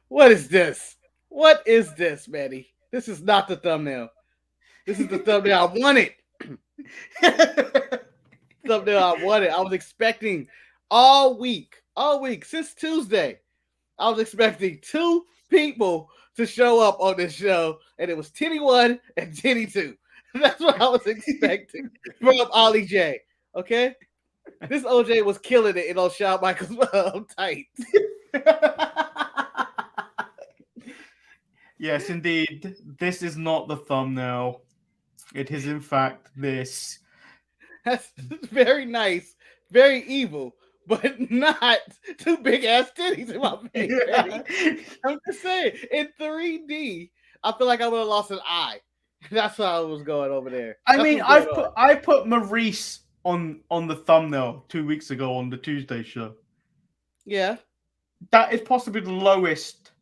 What is this? What is this, Manny? This is not the thumbnail. This is the thumbnail I wanted. Thumbnail I wanted. I was expecting all week, since Tuesday. I was expecting two people to show up on this show, and it was Titty One and Titty Two. That's what I was expecting from Ollie J. Okay, this OJ was killing it in on Shawn Michaels tight. Yes, indeed. This is not the thumbnail. It is, in fact, this. That's very nice, very evil, but not two big ass titties in my face. Yeah. I'm just saying, in 3D, I feel like I would have lost an eye. That's how I was going over there. I That's mean, what's going on. I put Maurice on the thumbnail 2 weeks ago on the Tuesday show. Yeah. That is possibly the lowest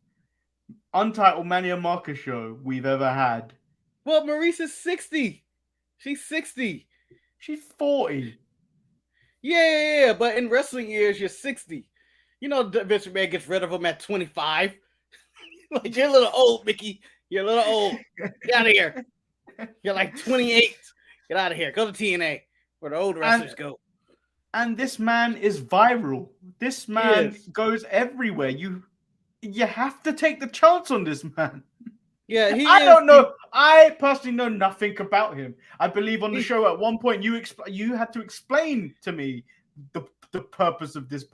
Untitled Manny and Marcus show we've ever had. Well, Maurice is 60. She's 60. She's 40. Yeah. But in wrestling years, you're 60. You know, Vince McMahon gets rid of them at 25. Like, you're a little old, Mickey. You're a little old. Get out of here. You're like 28. Get out of here. Go to TNA, where the old wrestlers go. And this man is viral. This man goes everywhere. You have to take the chance on this man. Yeah, I don't know. I personally know nothing about him. I believe on the show at one point you had to explain to me the purpose of this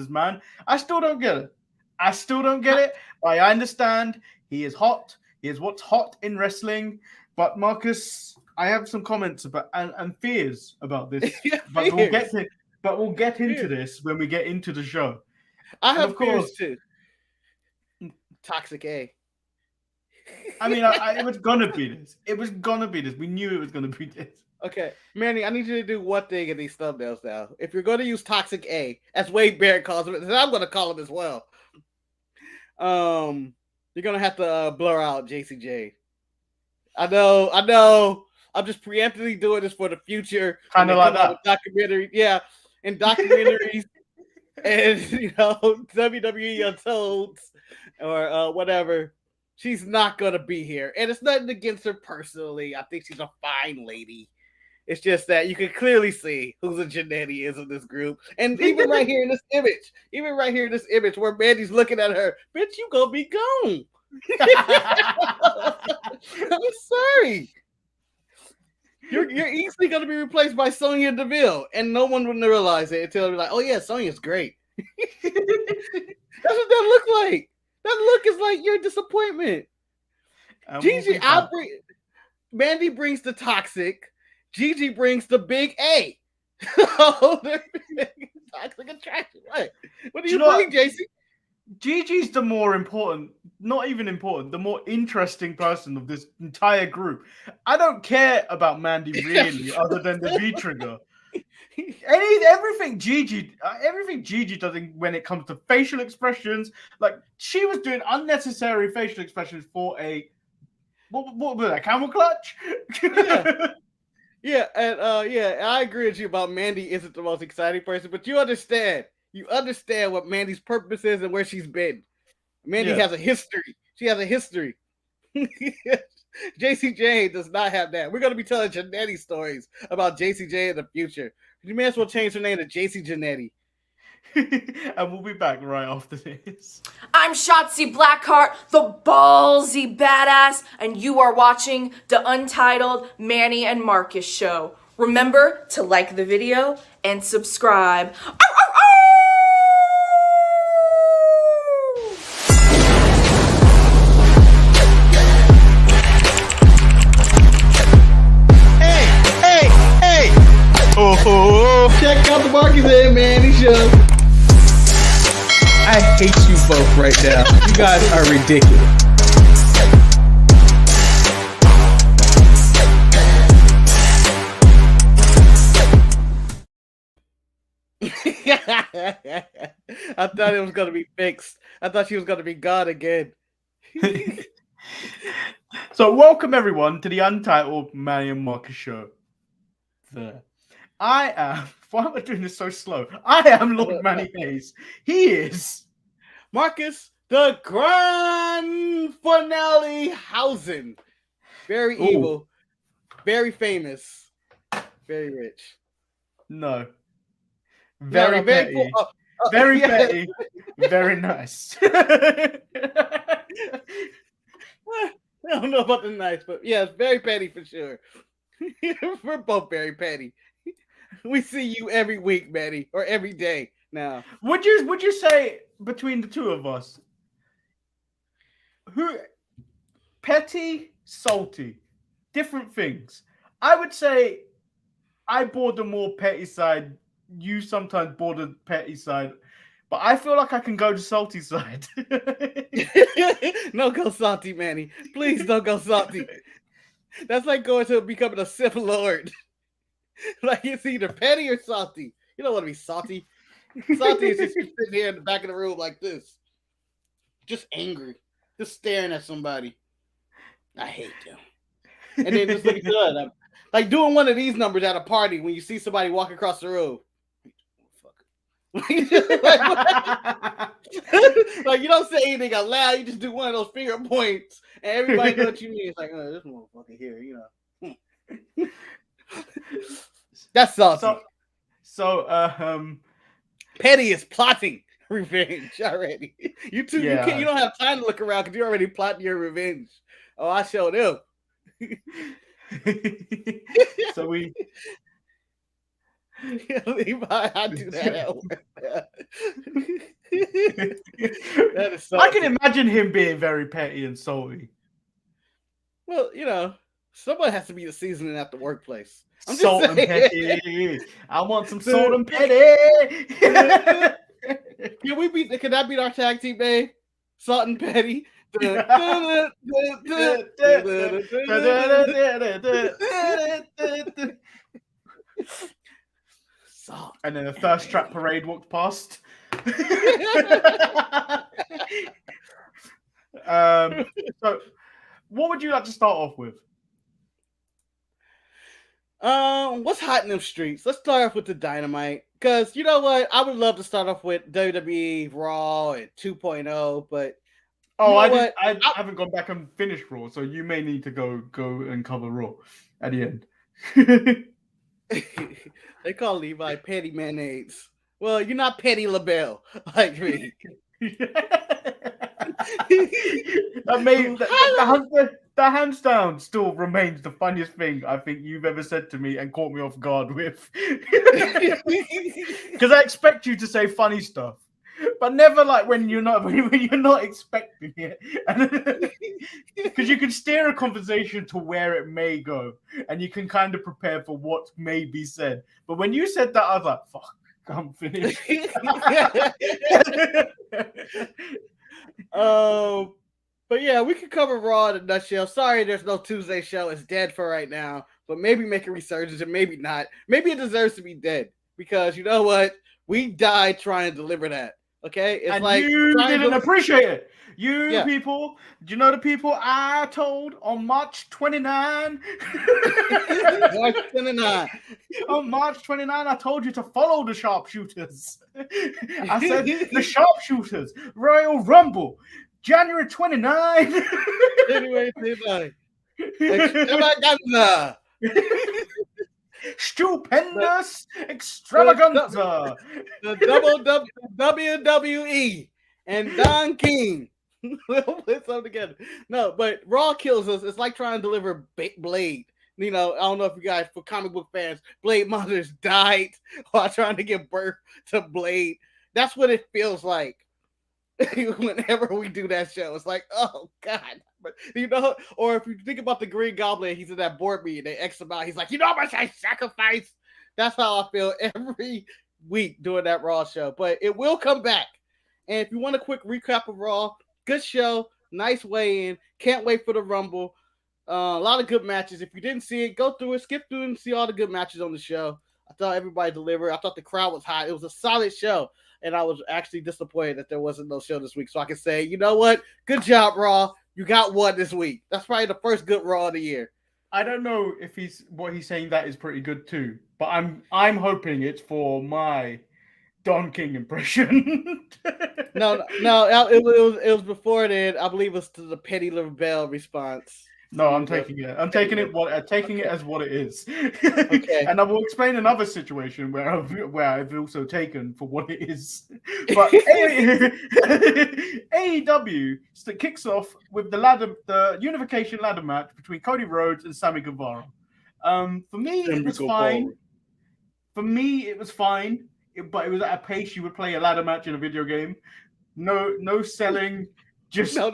man. I still don't get it. I understand he is hot. He is what's hot in wrestling. But Marcus, I have some comments about and fears about this. But we'll get into this when we get into the show. I have fears too. Toxic A. I mean, it was gonna be this. We knew it was gonna be this. Okay, Manny, I need you to do one thing in these thumbnails now. If you're going to use Toxic A, as Wade Barrett calls him, and I'm going to call him as well. You're going to have to blur out JCJ. I know. I'm just preemptively doing this for the future. Kind of like that. Documentary, yeah, in documentaries and WWE Untold or whatever. She's not gonna be here, and it's nothing against her personally. I think she's a fine lady. It's just that you can clearly see who's a Jannetty is in this group, and even right here in this image, where Mandy's looking at her, bitch, you gonna be gone. I'm sorry. You're easily gonna be replaced by Sonya Deville, and no one would realize it until they're like, "Oh yeah, Sonya's great." That's what that look like. That look is like your disappointment. Gigi, Mandy brings the toxic. Gigi brings the big A. Toxic attraction. What do you bring, JC? Gigi's the more important, not even important, the more interesting person of this entire group. I don't care about Mandy really, other than the V trigger. Everything Gigi does when it comes to facial expressions, like she was doing unnecessary facial expressions for a what was that, camel clutch? Yeah, and I agree with you about Mandy isn't the most exciting person, but you understand what Mandy's purpose is and where she's been. Mandy has a history. She has a history. JCJ does not have that. We're going to be telling Jannetty stories about JCJ in the future. You may as well change her name to JC Jannetty. And we'll be back right after this. I'm Shotzi Blackheart, the ballsy badass, and you are watching the Untitled Manny and Marcus show. Remember to like the video and subscribe. Hey! Oh! Check out the Marcus and Manny show. I hate you both right now. You guys are ridiculous. I thought it was going to be fixed. I thought she was going to be gone again. So welcome everyone to the Untitled Manny and Marcus show. Why am I doing this so slow? I am Lord Manny Hayes. He is Marcus, the grand finale housing. Very evil, very famous, very rich. No. Very petty. Very petty. Very nice. I don't know about the nice, but yeah, it's very petty for sure. We're both very petty. We see you every week, Manny, or every day now. Would you say between the two of us, who petty, salty, different things? I would say I bore the more petty side. You sometimes bore the petty side, but I feel like I can go to salty side. No, go salty, Manny. Please don't go salty. That's like going to becoming a Sith Lord. Like it's either petty or salty. You don't want to be salty. Salty is just sitting here in the back of the room like this, just angry, just staring at somebody. I hate them. And then just looking good. Like doing one of these numbers at a party when you see somebody walk across the room. Like you don't say anything out loud, you just do one of those finger points, and everybody knows what you mean. It's like, oh, this motherfucker here, you know. That's salty. So, petty is plotting revenge already. You two, Yeah. you don't have time to look around because you're already plotting your revenge. Oh, I showed up. So we. Levi, I do that at work. That is I can imagine him being very petty and salty. Well, you know, someone has to be the seasoning at the workplace. I'm just Salt and saying. petty. I want some salt and petty. Can that be our tag team name? Salt and petty. Salt. And then the Thirst Trap Parade walked past. So, what would you like to start off with? What's hot in them streets? Let's start off with the Dynamite. Because you know what? I would love to start off with WWE Raw and 2.0, but I haven't gone back and finished Raw, so you may need to go and cover Raw at the end. They call Levi Petty Mayonnaise. Well, you're not Petty LaBelle like me. The hands down still remains the funniest thing I think you've ever said to me and caught me off guard with. Because I expect you to say funny stuff, but never like when you're not expecting it. Because you can steer a conversation to where it may go, and you can kind of prepare for what may be said. But when you said that, I was like, "Fuck, I'm finished." But yeah, we could cover Raw in a nutshell. Sorry, there's no Tuesday show. It's dead for right now. But maybe make a resurgence, and maybe not. Maybe it deserves to be dead because you know what? We died trying to deliver that. Okay, it's and like you didn't appreciate it. People, do you know the people I told on March 29? March 29. On March 29, I told you to follow the sharpshooters. I said the sharpshooters, Royal Rumble, January 29. January 29. Extravaganza. Stupendous extravaganza. The WWE and Don King. We'll put something together. No, but Raw kills us. It's like trying to deliver Blade. You know, I don't know if you guys, for comic book fans, Blade mothers died while trying to give birth to Blade. That's what it feels like whenever we do that show. It's like, oh God. But you know, or if you think about the Green Goblin, he's in that board meeting, they X him out. He's like, you know how much I sacrifice? That's how I feel every week doing that Raw show. But it will come back. And if you want a quick recap of Raw, good show, nice weigh-in. Can't wait for the Rumble. A lot of good matches. If you didn't see it, go through it, skip through it, and see all the good matches on the show. I thought everybody delivered. I thought the crowd was hot. It was a solid show. And I was actually disappointed that there wasn't no show this week. So I can say, you know what? Good job, Raw. You got one this week. That's probably the first good Raw of the year. I don't know if what he's saying that is pretty good too, but I'm hoping it's for my Don King impression. No, it was before then. I believe it was to the Petty LaBelle response. No, I'm taking it. I'm taking it as what it is. Okay. And I will explain another situation where I've also taken for what it is. But AEW kicks off with the unification ladder match between Cody Rhodes and Sammy Guevara. For me, it was fine. For me, it was fine, but it was at a pace you would play a ladder match in a video game. No selling. Just no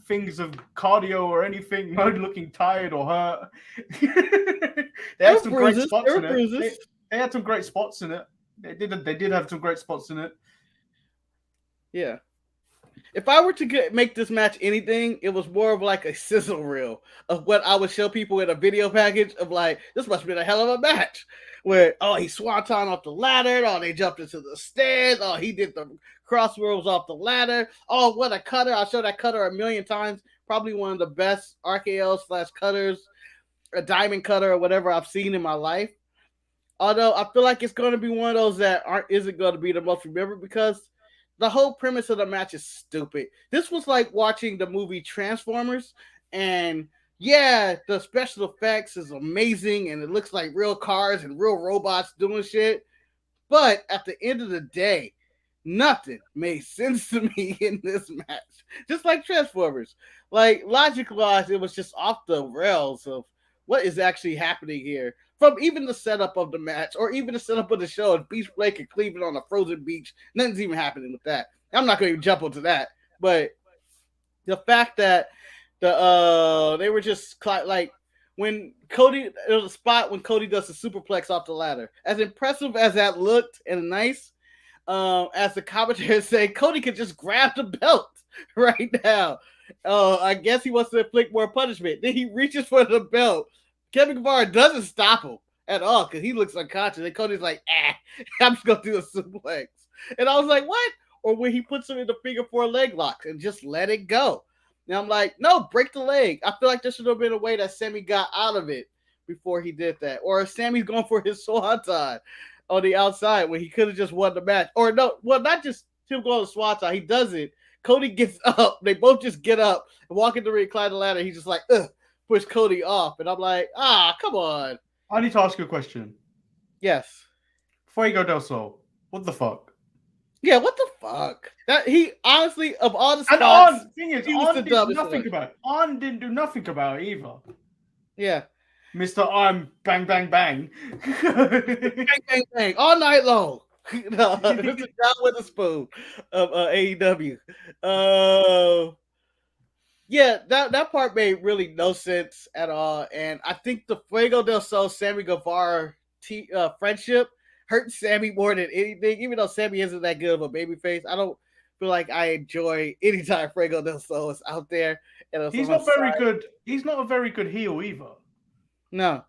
things of cardio or anything. No looking tired or hurt. They had some great spots in it. They had some great spots in it. They did have some great spots in it. Yeah. If I were to make this match anything, it was more of like a sizzle reel of what I would show people in a video package of like, this must have been a hell of a match. Where, he swanton off the ladder. They jumped into the stairs. He did the crossroads off the ladder. What a cutter. I'll show that cutter a million times. Probably one of the best RKO/cutters, a diamond cutter or whatever I've seen in my life. Although I feel like it's going to be one of those that isn't going to be the most remembered because the whole premise of the match is stupid. This was like watching the movie Transformers, and yeah, the special effects is amazing, and it looks like real cars and real robots doing shit. But at the end of the day, nothing made sense to me in this match. Just like Transformers. Like, logic-wise, it was just off the rails of what is actually happening here. From even the setup of the match, or even the setup of the show, at Beach Lake and Cleveland on a frozen beach, nothing's even happening with that. I'm not going to even jump onto that. But the fact that they were just like when Cody, there was a spot when Cody does the superplex off the ladder. As impressive as that looked and nice, as the commentators say, Cody could just grab the belt right now. I guess he wants to inflict more punishment. Then he reaches for the belt. Kevin Guevara doesn't stop him at all because he looks unconscious. And Cody's like, I'm just going to do a suplex. And I was like, what? Or when he puts him in the figure 4 leg locks and just let it go. And I'm like, no, break the leg. I feel like there should have been a way that Sammy got out of it before he did that. Or if Sammy's going for his swanton on the outside when he could have just won the match. Or no, well, not just him going to swanton. He does it. Cody gets up. They both just get up and walk in the ring, climb the ladder. He's just like, push Cody off. And I'm like, come on. I need to ask you a question. Yes. Fuego del Sol. What the fuck? Yeah, what the fuck? That he honestly, of all the spots, and thing is, On did nothing about it. On didn't do nothing about it either. Yeah. Mr. I'm bang bang bang. Bang bang bang all night long. No, it's a John Witherspoon of AEW. Yeah, that part made really no sense at all. And I think the Fuego del Sol Sammy Guevara friendship hurt Sammy more than anything. Even though Sammy isn't that good of a babyface, I don't feel like I enjoy any time Fuego del Sol is out there. And he's not very good. He's not a very good heel either. No.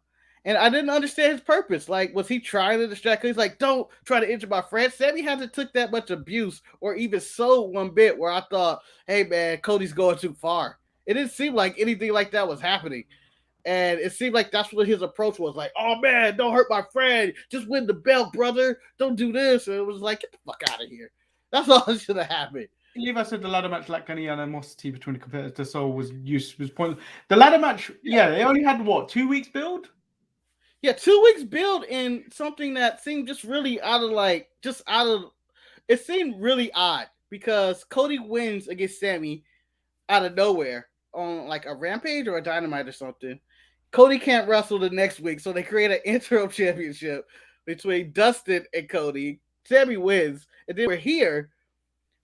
And I didn't understand his purpose. Like, was he trying to distract? He's like, don't try to injure my friend. Sammy hasn't took that much abuse or even sold one bit where I thought, hey, man, Cody's going too far. It didn't seem like anything like that was happening. And it seemed like that's what his approach was. Like, oh, man, don't hurt my friend. Just win the belt, brother. Don't do this. And it was like, get the fuck out of here. That's all that should have happened. I believe I said the ladder match lacked any animosity between the competitors, so was pointless. The ladder match, they only had, 2 weeks build? Yeah, 2 weeks build in something that seemed just really it seemed really odd because Cody wins against Sammy out of nowhere on like a Rampage or a Dynamite or something. Cody can't wrestle the next week, so they create an interim championship between Dustin and Cody. Sammy wins, and then we're here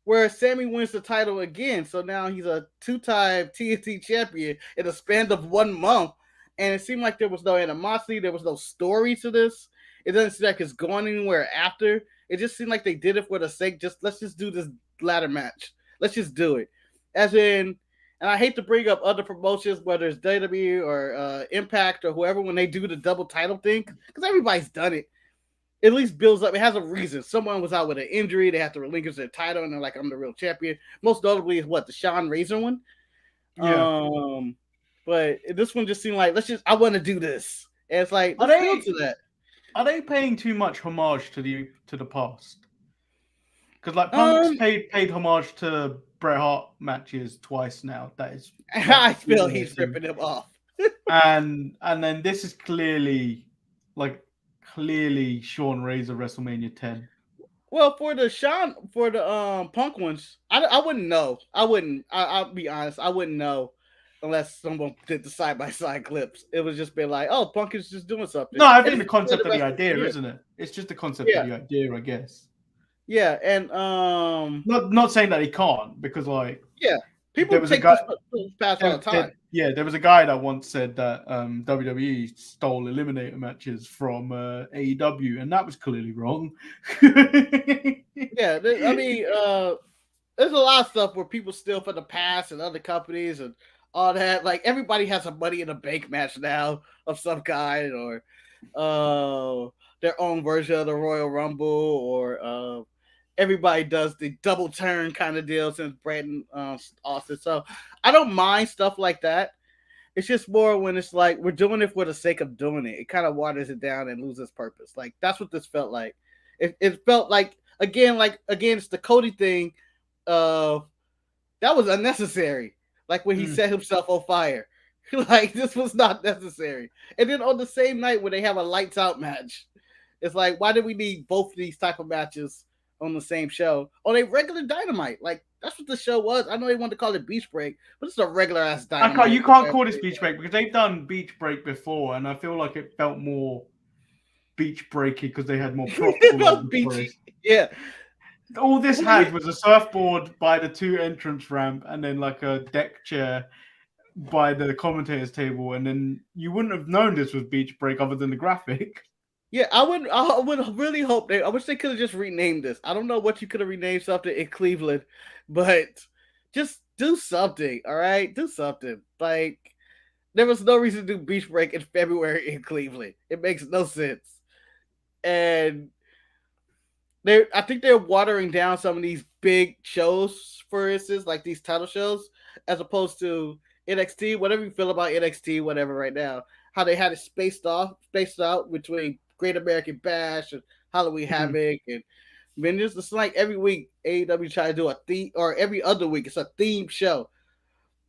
where Sammy wins the title again. So now he's a 2-time TNT champion in a span of 1 month. And it seemed like there was no animosity. There was no story to this. It doesn't seem like it's going anywhere after. It just seemed like they did it for the sake. Let's just do this ladder match. Let's just do it. As in, and I hate to bring up other promotions, whether it's WWE or Impact or whoever, when they do the double title thing, because everybody's done it. It at least builds up. It has a reason. Someone was out with an injury. They have to relinquish their title, and they're like, I'm the real champion. Most notably is the Sean Razor one. Yeah. But this one just seemed like, I want to do this. And it's like, let's build to that. Are they paying too much homage to the past? Because like Punk's paid homage to Bret Hart matches twice now. I feel he's ripping him off. and then this is clearly Sean Razor WrestleMania 10. Well, for the Punk ones, I wouldn't know. I'll be honest, I wouldn't know unless someone did the side by side clips. It would just be like, oh, Punk is just doing something. No, I think the concept of the idea, isn't it? It's just the concept of the idea, I guess. Yeah, and not saying that he can't, because people take this past all the time. There was a guy that once said that WWE stole eliminator matches from AEW, and that was clearly wrong. Yeah, I mean, there's a lot of stuff where people steal from the past and other companies and all that. Like everybody has a Money in the Bank match now of some kind, or their own version of the Royal Rumble, or everybody does the double turn kind of deal since Brandon Austin. So I don't mind stuff like that. It's just more when it's like we're doing it for the sake of doing it. It kind of waters it down and loses purpose. Like that's what this felt like. It felt like again, it's the Cody thing. That was unnecessary. Like when he set himself on fire. Like this was not necessary. And then on the same night when they have a lights out match, it's like, why do we need both of these type of matches on the same show on a regular Dynamite? Like that's what the show was. I know they wanted to call it Beach Break, but it's a regular ass Dynamite. You can't call this Beach Break because they've done Beach Break before, and I feel like it felt more beach breaky because they had more props. Yeah. All this had was a surfboard by the 2 entrance ramp, and then like a deck chair by the commentator's table, and then you wouldn't have known this was Beach Break other than the graphic. Yeah, I would really hope I wish they could have just renamed this. I don't know what you could have renamed something in Cleveland, but just do something, all right? Do something. Like, there was no reason to do Beach Break in February in Cleveland. It makes no sense. And I think they're watering down some of these big shows, for instance, like these title shows, as opposed to NXT. Whatever you feel about NXT, whatever right now, how they had it spaced out between Great American Bash and Halloween Havoc, and it's like every week AEW try to do a theme, or every other week it's a themed show,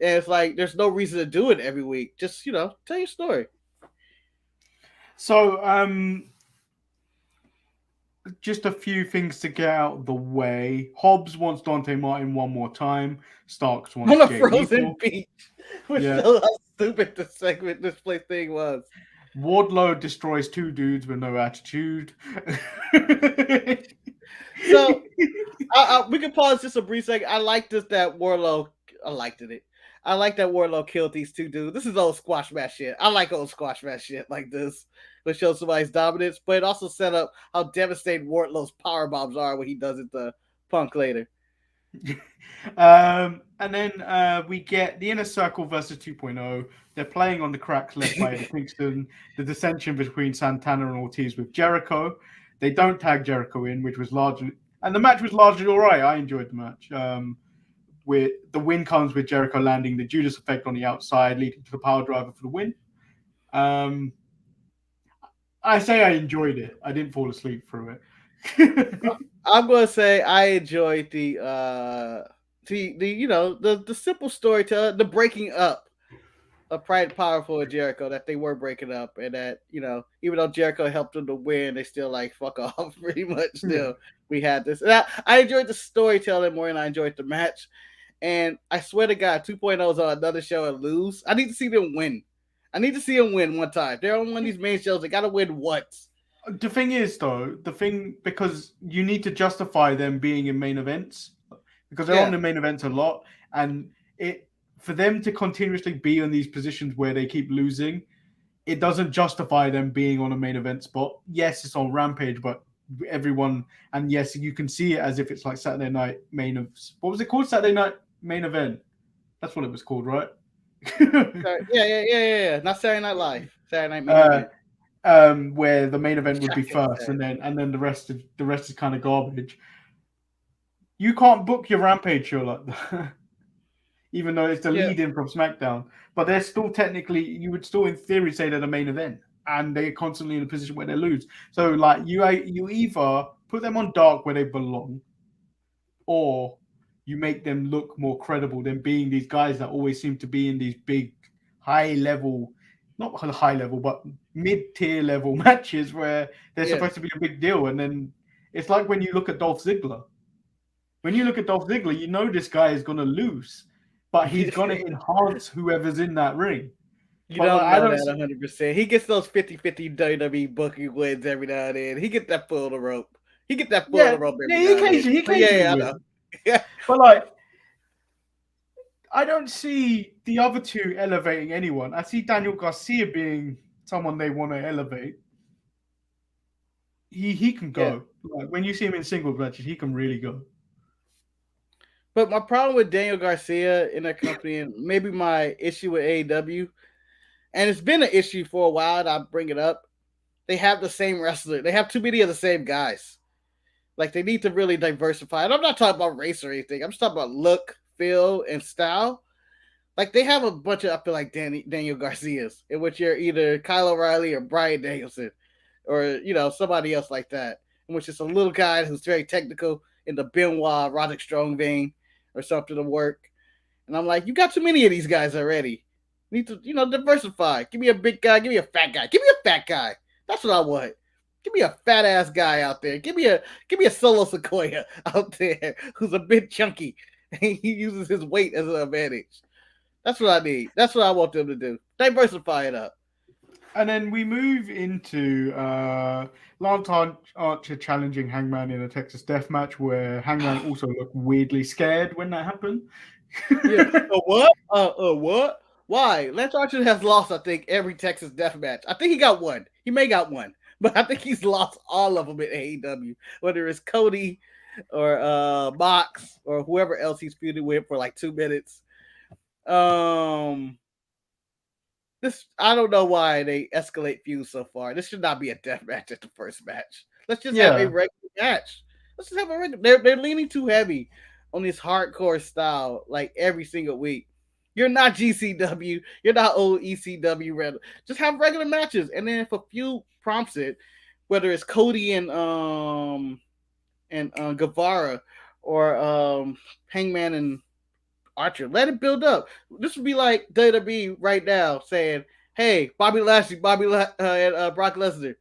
and it's like there's no reason to do it every week. Just tell your story. So just a few things to get out of the way. Hobbs wants Dante Martin one more time. Starks wants on a Jay frozen Lethal. beach. Which shows how stupid the segment display thing was. Wardlow destroys 2 dudes with no attitude. So we can pause just a brief second. I like this that Wardlow. I liked it. I like that Wardlow killed these 2 dudes. This is old squash match shit. I like old squash match shit like this, which shows somebody's dominance, but it also set up how devastating Wardlow's power bombs are when he does it to Punk later. And then we get the Inner Circle versus 2.0. They're playing on the cracks left by Eddie Kingston, the dissension between Santana and Ortiz with Jericho. They don't tag Jericho in, which was largely, and the match was largely all right. I enjoyed the match. With the win comes with Jericho landing the Judas effect on the outside, leading to the power driver for the win. I say I enjoyed it. I didn't fall asleep through it. I'm gonna say I enjoyed the simple storytelling, the breaking up of Pride and Powerful and Jericho, that they were breaking up, and that even though Jericho helped them to win, they still like fuck off pretty much. Still, we had this. And I enjoyed the storytelling more than I enjoyed the match. And I swear to God, 2.0 is on another show and lose. I need to see them win. I need to see them win one time. They're on one of these main shows. They gotta win once. The thing is, though, because you need to justify them being in main events, because they're on the main events a lot, and for them to continuously be in these positions where they keep losing, it doesn't justify them being on a main event spot. Yes, it's on Rampage, but everyone, and yes, you can see it as if it's like Saturday Night what was it called? Saturday Night Main Event. That's what it was called, right? Yeah. Not Saturday Night Live. Saturday Night Main Event. Where the main event would be first, and then the rest is kind of garbage. You can't book your Rampage show like that, even though it's the lead in from SmackDown. But they're still technically, you would still in theory say they're the main event. and they're constantly in a position where they lose. So like you either put them on dark where they belong, or you make them look more credible than being these guys that always seem to be in these big high level, not high level, but mid-tier level matches where they're supposed to be a big deal. And then it's like when you look at Dolph Ziggler. When you look at Dolph Ziggler, you know this guy is going to lose, but he's going to enhance whoever's in that ring. You don't know that 100%. He gets those 50-50 WWE booking wins every now and then. He gets that full of the rope. He gets that full of the rope every now and then. He I know. Yeah. But like, I don't see the other two elevating anyone. I see Daniel Garcia being someone they want to elevate. He can go. Yeah. Like, when you see him in singles matches, he can really go. But my problem with Daniel Garcia in that company, and maybe my issue with AEW, and it's been an issue for a while, and I bring it up, they have the same wrestler. They have too many of the same guys. Like, they need to really diversify. And I'm not talking about race or anything. I'm just talking about look, feel, and style. Like, they have a bunch of, I feel like, Daniel Garcias, in which you're either Kyle O'Reilly or Bryan Danielson, or, you know, somebody else like that, in which it's a little guy who's very technical in the Benoit, Roderick Strong vein, or something to work. And I'm like, you got too many of these guys already. You need to, you know, diversify. Give me a big guy. Give me a fat guy. Give me a fat guy. That's what I want. Give me a fat ass guy out there. Give me a Solo Sequoia out there who's a bit chunky. And he uses his weight as an advantage. That's what I need. That's what I want them to do. Diversify it up. And then we move into Lance Archer challenging Hangman in a Texas Death Match, where Hangman also looked weirdly scared when that happened. What? What? Why? Lance Archer has lost, I think, every Texas Death Match. I think he got one. He may got one, but I think he's lost all of them in AEW. Whether it's Cody or Mox or whoever else he's feuding with for like 2 minutes. I don't know why they escalate feuds so far. This should not be a death match at the first match. Let's just have a regular match. Let's just have a regular. They're leaning too heavy on this hardcore style, like every single week. You're not GCW. You're not old ECW. Just have regular matches, and then if a feud prompts it, whether it's Cody and Guevara or Hangman and Archer, let it build up. This would be like WWE right now saying, "Hey, Bobby Lashley, and Brock Lesnar,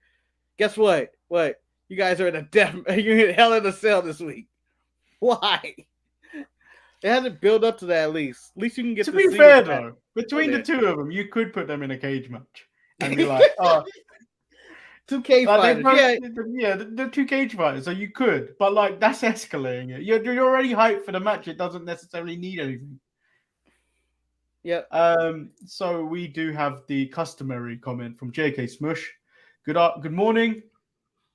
guess what? What? You guys are in you're in Hell in a Cell this week. Why?" It hasn't built up to that at least. At least you can get to be fair though. Between the two of them, you could put them in a cage match and be like, "Oh, 2 cage fighters." The 2 cage fighters. So you could, but like that's escalating it. You're already hyped for the match. It doesn't necessarily need anything. Yeah. So we do have the customary comment from JK Smush. Good morning.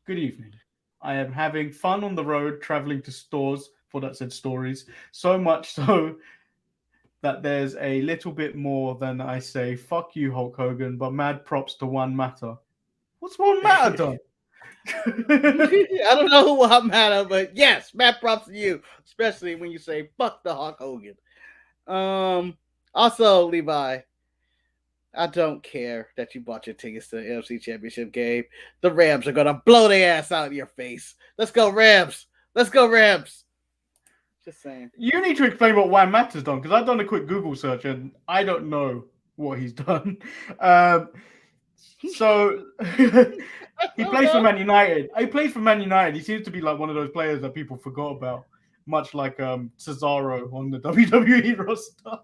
Good evening. I am having fun on the road, traveling to stores. For that said stories, so much so that there's a little bit more than I say fuck you Hulk Hogan, but mad props to One Matter. What's One Matter done? I don't know who One Matter, but yes, mad props to you, especially when you say fuck the Hulk Hogan. Also, Levi, I don't care that you bought your tickets to the NFC Championship game. The Rams are gonna blow their ass out of your face. Let's go Rams. Let's go Rams. Just saying. You need to explain what One Matter's done, because I've done a quick Google search and I don't know what he's done. So he plays for Man United. He plays for Man United. He seems to be like one of those players that people forgot about, much like Cesaro on the WWE roster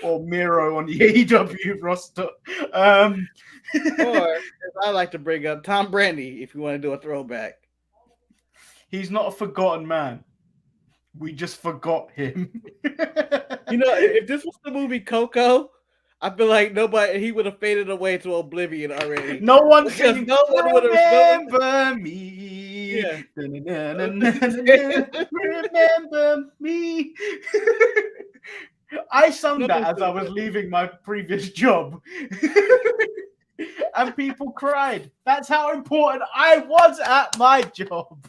or Miro on the AEW roster. Or, as I like to bring up, Tom Brady, if you want to do a throwback. He's not a forgotten man. We just forgot him. You know, if this was the movie Coco, I feel like he would have faded away to oblivion already. No one would remember me. Yeah. Remember me. I sung that as I was leaving my previous job. And people cried. That's how important I was at my job.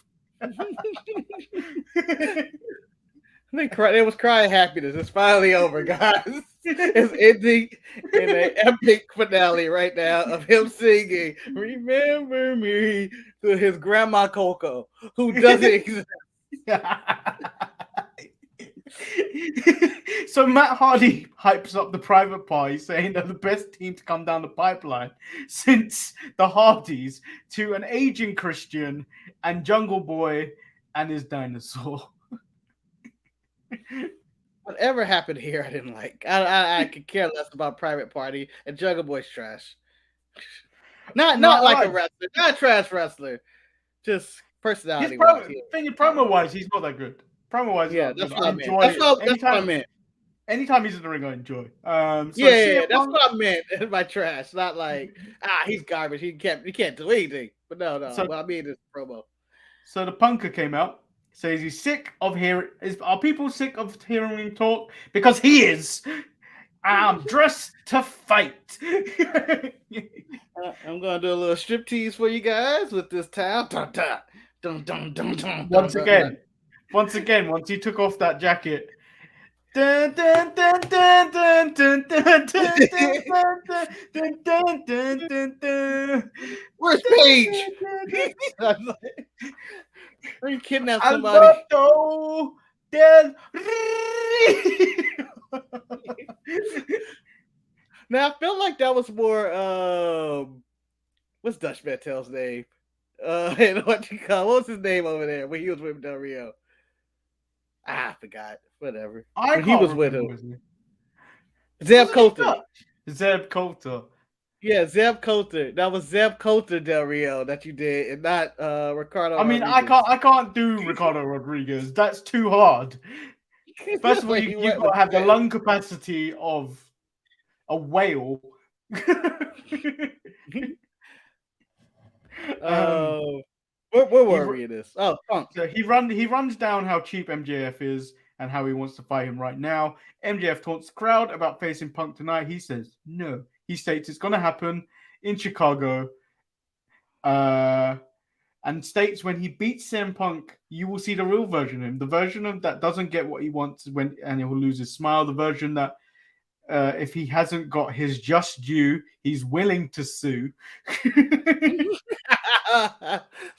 They was crying happiness. It's finally over, guys. It's ending, in an epic finale right now of him singing "Remember Me" to his grandma Coco, who doesn't exist. So Matt Hardy hypes up the private party, saying they're the best team to come down the pipeline since the Hardys, to an aging Christian and Jungle Boy and his dinosaur. Whatever happened here, I didn't like. I could care less about Private Party, and Jungle Boy's trash. Not like a wrestler, not a trash wrestler. Just personality. Promo wise, he's not that good. Promo wise, yeah, that's what I meant. That's what I meant. Anytime he's in the ring, I enjoy. That's what I meant by trash. Not like he's garbage. He can't do anything. But no. So, what I mean is promo. So the punker came out, says he's sick of hearing. Are people sick of hearing him talk? Because he is. I'm dressed to fight. I'm gonna do a little striptease for you guys with this towel. Dun, dun, dun, dun, dun, dun, Once again, once he took off that jacket. Dun, dun, dun, dun, dun, dun, dun, dun, dun, dun, dun, dun. Where's Paige? Are you kidnapping somebody? Now I felt like that was more what's Dutch Mantel's name? And what was his name over there when he was with Del Rio? I forgot. Whatever. He was with him. Zeb Coulter. Zeb Coulter. Yeah, Zeb Coulter. That was Zeb Coulter Del Rio that you did, and not Ricardo. I mean, Rodriguez. I can't do Ricardo Rodriguez. That's too hard. First of all, you've got to have the lung capacity of a whale. Where were we in this? Oh, Punk. So he runs down how cheap MJF is and how he wants to fight him right now. MJF taunts the crowd about facing Punk tonight. He says no. He states it's going to happen in Chicago. And states when he beats CM Punk, you will see the real version of him. The version of that doesn't get what he wants and he will lose his smile. The version that if he hasn't got his just due, he's willing to sue.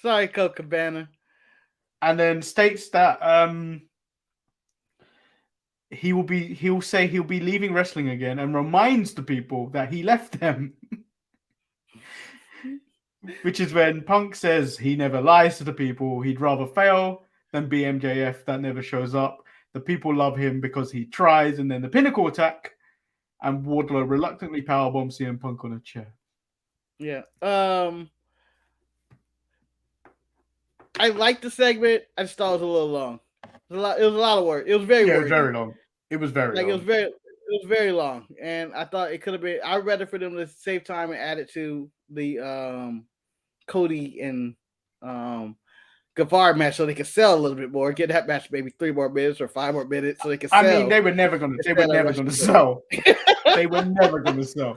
Sorry, Colt Cabana. And then states that he'll say he'll be leaving wrestling again and reminds the people that he left them. Which is when Punk says he never lies to the people. He'd rather fail than be MJF that never shows up. The people love him because he tries. And then the Pinnacle attack. And Wardlow reluctantly powerbombs CM Punk on a chair. Yeah. I liked the segment. I just thought it was a little long. It was a lot of work. It was very It was very long. It was very long. It was very long. And I thought it could have been. I'd rather for them to save time and add it to the Cody and Guevara match so they could sell a little bit more. Get that match maybe 3 more minutes or 5 more minutes so they could sell. I mean, they were never going to sell. They were never going to sell.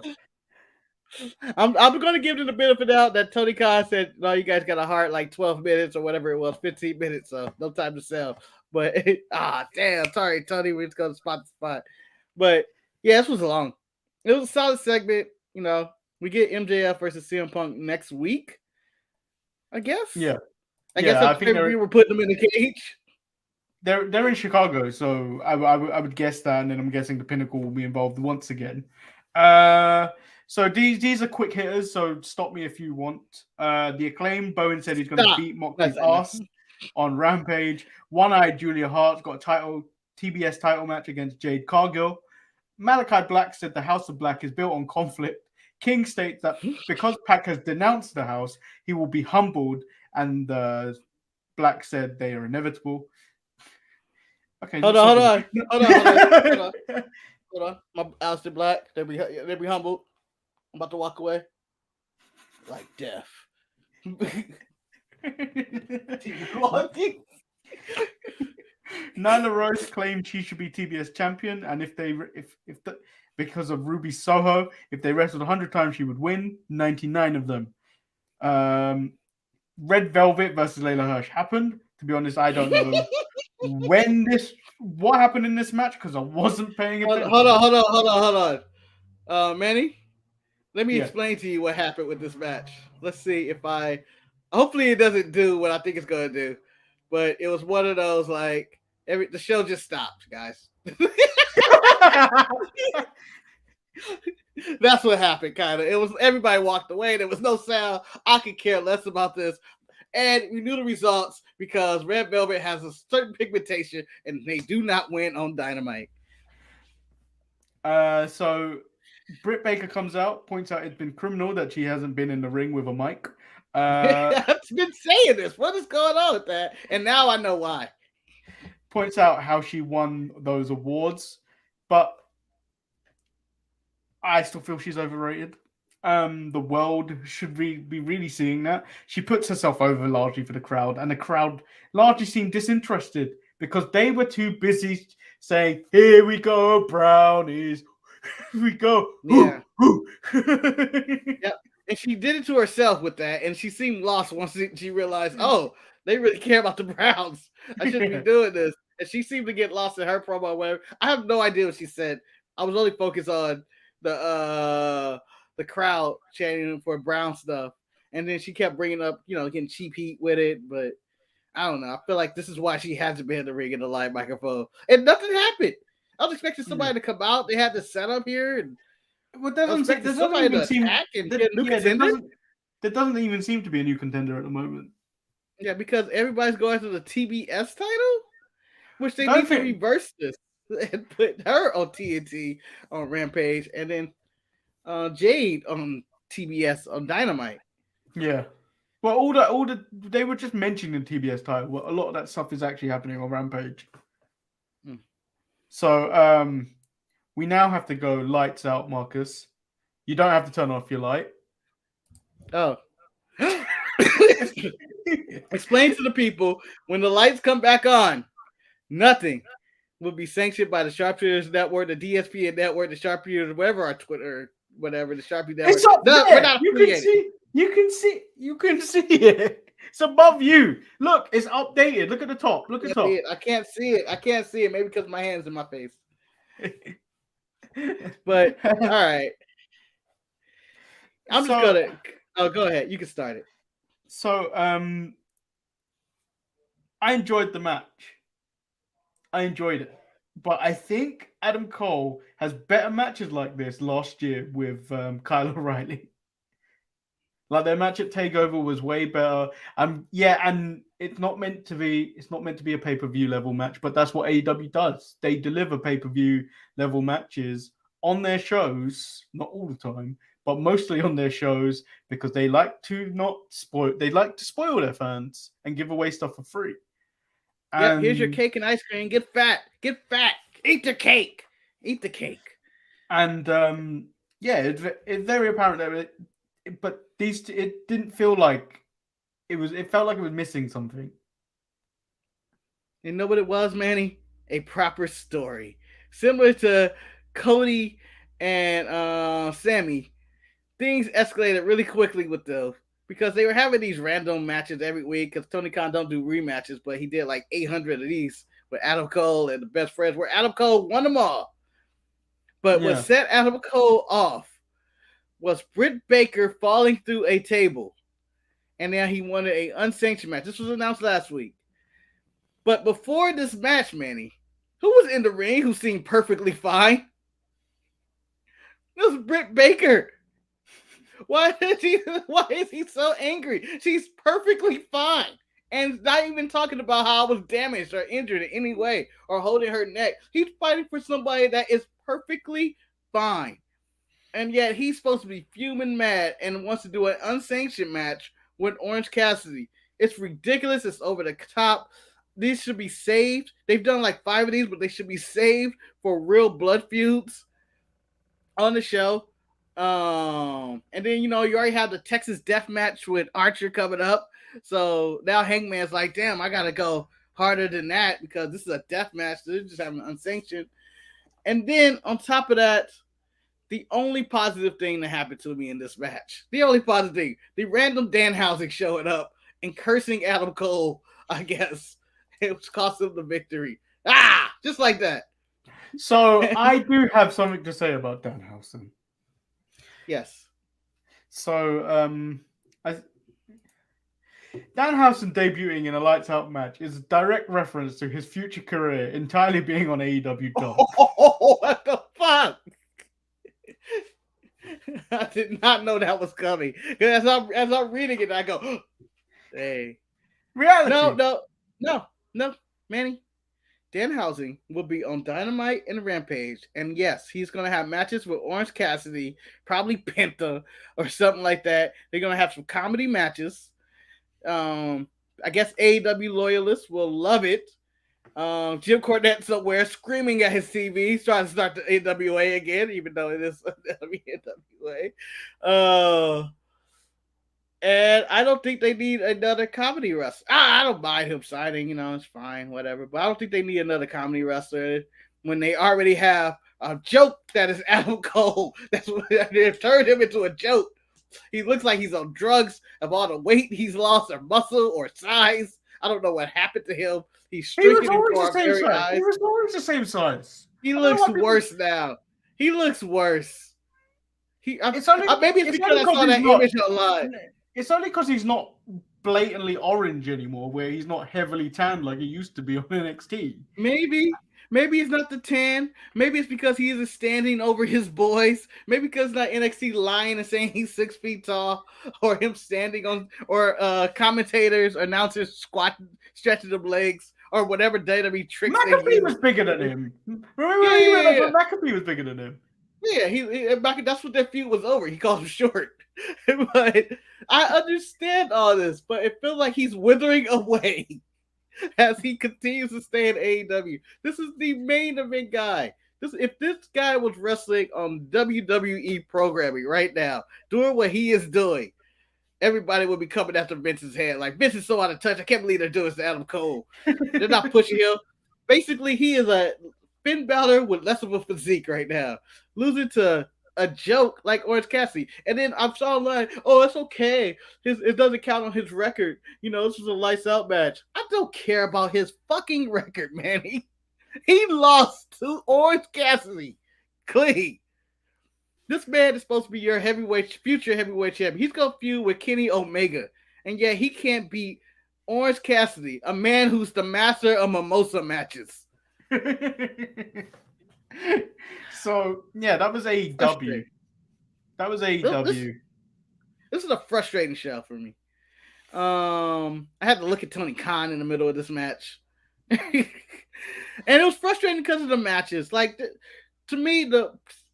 I'm going to give them the benefit out that Tony Khan said, no, you guys got a heart like 12 minutes or whatever it was, 15 minutes, so no time to sell. But, damn, sorry, Tony, we're just going to spot. But, yeah, this was long. It was a solid segment. You know, we get MJF versus CM Punk next week, I guess. Yeah. I guess we were putting them in the cage. They're in Chicago, so I would guess that, and then I'm guessing the Pinnacle will be involved once again. So these are quick hitters, so stop me if you want. The Acclaim, Bowen said he's going to beat Moxley's ass on Rampage. One-Eyed Julia Hart's got a TBS title match against Jade Cargill. Malachi Black said the House of Black is built on conflict. King states that because Pac has denounced the house, he will be humbled, and Black said they are inevitable. Okay. Hold on. My Alistair Black, they be humbled. I'm about to walk away. Like death. Nyla Rose claimed she should be TBS champion, and because of Ruby Soho, if they wrestled 100 times, she would win 99 of them. Red Velvet versus Layla Hirsch happened. To be honest, I don't know what happened in this match because I wasn't paying attention. Hold on. Manny, let me explain to you what happened with this match. Let's see if hopefully it doesn't do what I think it's going to do. But it was one of those, like, the show just stopped, guys. That's what happened, kind of. It was everybody walked away. There was no sound. I could care less about this. And we knew the results because Red Velvet has a certain pigmentation and they do not win on Dynamite. So Britt Baker comes out, points out it's been criminal that she hasn't been in the ring with a mic. I've been saying this. What is going on with that? And now I know why. Points out how she won those awards, but I still feel she's overrated. The world should be really seeing that. She puts herself over largely for the crowd, and the crowd largely seemed disinterested because they were too busy saying, "Here we go, brownies. Here we go." Yeah. Yep. And she did it to herself with that, and she seemed lost once she realized, oh, they really care about the Browns. I shouldn't be doing this. And she seemed to get lost in her promo or whatever. I have no idea what she said. I was only focused on the crowd chanting for Brown stuff. And then she kept bringing up, getting cheap heat with it. But I don't know. I feel like this is why she hasn't been in the ring in the live microphone. And nothing happened. I was expecting somebody to come out. They had this setup here. And well, there doesn't even seem to be a new contender at the moment. Yeah, because everybody's going to the TBS title, which they need to reverse this and put her on TNT on Rampage, and then Jade on TBS on Dynamite. Yeah. Well, they were just mentioning the TBS title. Well, a lot of that stuff is actually happening on Rampage. So we now have to go lights out, Marcus. You don't have to turn off your light. Oh. Explain to the people, when the lights come back on, nothing will be sanctioned by the Sharpshooters Network, the DSP Network, the Sharpshooters, whatever, our Twitter, whatever, the Sharpie Network. It's up there. We're not you can see it. It's above you. Look, it's updated. Look at the top. Look at the top. I can't see it. Maybe because my hand's in my face. But all right. I'm just gonna. Oh, go ahead. You can start it. So, I enjoyed the match. I enjoyed it, but I think Adam Cole has better matches like this last year with Kyle O'Reilly. Like their match at Takeover was way better. And it's not meant to be. It's not meant to be a pay-per-view level match, but that's what AEW does. They deliver pay-per-view level matches on their shows, not all the time, but mostly on their shows because they like to spoil their fans and give away stuff for free. Yeah, here's your cake and ice cream. Get fat. Eat the cake. And it's very apparent that it didn't feel like it felt like it was missing something. You know what it was, Manny? A proper story. Similar to Cody and Sammy, things escalated really quickly with those because they were having these random matches every week because Tony Khan don't do rematches, but he did like 800 of these with Adam Cole and the Best Friends where Adam Cole won them all. But what set Adam Cole off was Britt Baker falling through a table. And now he wanted an unsanctioned match. This was announced last week. But before this match, Manny, who was in the ring who seemed perfectly fine? It was Britt Baker. Why is he so angry? She's perfectly fine. And not even talking about how I was damaged or injured in any way or holding her neck. He's fighting for somebody that is perfectly fine. And yet he's supposed to be fuming mad and wants to do an unsanctioned match with Orange Cassidy. It's ridiculous. It's over the top. These should be saved. They've done like 5 of these, but they should be saved for real blood feuds on the show. And then, you already have the Texas Death Match with Archer coming up. So now Hangman's like, damn, I got to go harder than that because this is a death match. They're just having unsanctioned. And then on top of that, the only positive thing that happened to me in this match, the random Danhausen showing up and cursing Adam Cole, I guess, it cost him the victory. Just like that. So I do have something to say about Danhausen. Yes. So, Danhausen debuting in a lights out match is a direct reference to his future career entirely being on AEW Dark. Oh, what the fuck? I did not know that was coming. As I'm reading it, I go, hey. Reality. No, Manny. Danhausen will be on Dynamite and Rampage, and yes, he's gonna have matches with Orange Cassidy, probably Penta or something like that. They're gonna have some comedy matches. I guess AEW loyalists will love it. Jim Cornette somewhere screaming at his TV. He's trying to start the AWA again, even though it is AWA. And I don't think they need another comedy wrestler. I don't mind him signing, it's fine, whatever. But I don't think they need another comedy wrestler when they already have a joke that is Adam Cole. That's what they've turned him into a joke. He looks like he's on drugs of all the weight he's lost or muscle or size. I don't know what happened to him. He's shrinking before our very eyes. He was always the same size. He looks worse now. He looks worse. Maybe it's because I saw that image online. It's only because he's not blatantly orange anymore, where he's not heavily tanned like he used to be on NXT. Maybe it's not the tan. Maybe it's because he isn't standing over his boys. Maybe because not NXT lying and saying he's 6 feet tall, or him standing on, or commentators, announcers stretching them legs, or whatever WWE tricks. McAfee was bigger than him. Remember McAfee was bigger than him. Yeah, that's what their feud was over. He called him short. But I understand all this, but it feels like he's withering away as he continues to stay in AEW. This is the main event guy. If this guy was wrestling on WWE programming right now, doing what he is doing, everybody would be coming after Vince's head. Like, Vince is so out of touch. I can't believe they're doing this to Adam Cole. They're not pushing him. Basically, he is a Finn Balor with less of a physique right now, losing to a joke like Orange Cassidy. And then I saw online, it's okay. It doesn't count on his record. This was a lights out match. I don't care about his fucking record, man. He lost to Orange Cassidy. Clean. This man is supposed to be your future heavyweight champion. He's going to feud with Kenny Omega. And yet he can't beat Orange Cassidy, a man who's the master of mimosa matches. So, yeah, that was AEW. That was AEW. This is a frustrating show for me. I had to look at Tony Khan in the middle of this match. And it was frustrating because of the matches. Like, to me,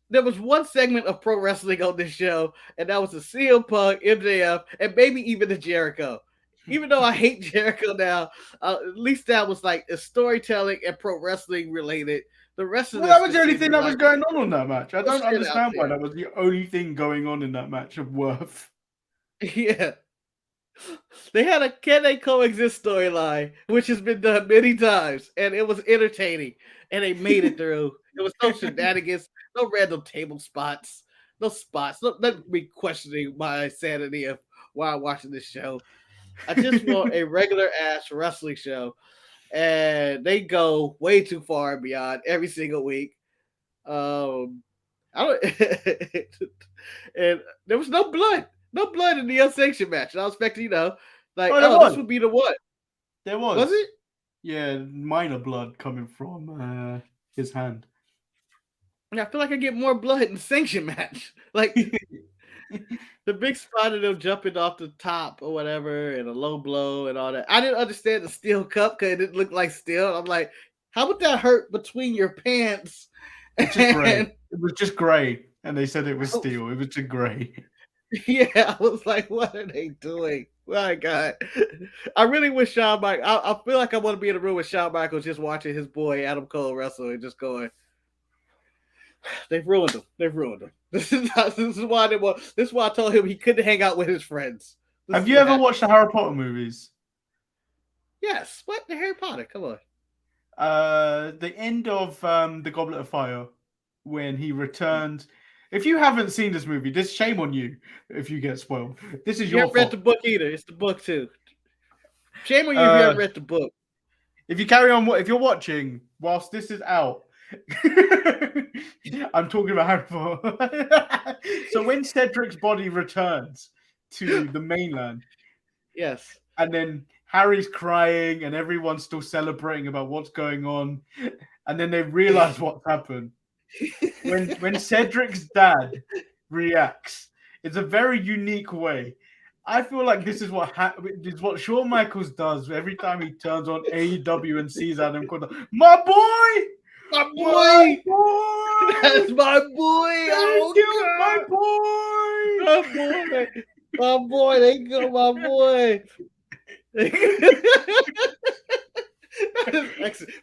there was one segment of pro wrestling on this show, and that was the CM Punk, MJF, and maybe even the Jericho. Even though I hate Jericho now, at least that was like a storytelling and pro wrestling related. The rest of that was the only thing that was going on that match. I don't understand why that was the only thing going on in that match of worth. Yeah. They had a Can They Coexist storyline, which has been done many times, and it was entertaining, and they made it through. It was no shenanigans, no random table spots, no spots. Let me questioning my sanity of why I'm watching this show. I just want a regular ass wrestling show. And they go way too far and beyond every single week. And there was no blood in the unsanctioned match. And I was expecting, this would be the one. There was. Was it? Yeah, minor blood coming from his hand. And I feel like I get more blood in the sanctioned match. Like the big spot of them jumping off the top or whatever, and a low blow and all that. I didn't understand the steel cup because it didn't look like steel. I'm like, how would that hurt between your pants? It was just gray, and they said it was steel. It was just gray. Yeah, I was like, what are they doing? My God. I really wish Shawn Michaels, I feel like I want to be in a room with Shawn Michaels just watching his boy Adam Cole wrestle and just going, they've ruined him. This is why I told him he couldn't hang out with his friends. Have you ever watched the Harry Potter movies? Yes. What? The Harry Potter? Come on. The end of the Goblet of Fire, when he returned. If you haven't seen this movie, this shame on you if you get spoiled. This is your fault. You haven't read the book either. It's the book too. Shame on you if you haven't read the book. If you carry on, if you're watching whilst this is out, I'm talking about Harry Potter. So when Cedric's body returns to the mainland, Yes. and then Harry's crying and everyone's still celebrating about what's going on, and then they realize what's happened. When Cedric's dad reacts, it's a very unique way. I feel like this is what Shawn Michaels does every time he turns on AEW and sees Adam Cole. My boy! My My boy! boy! That's my boy! Oh, My God. My boy! My boy! They go, my boy!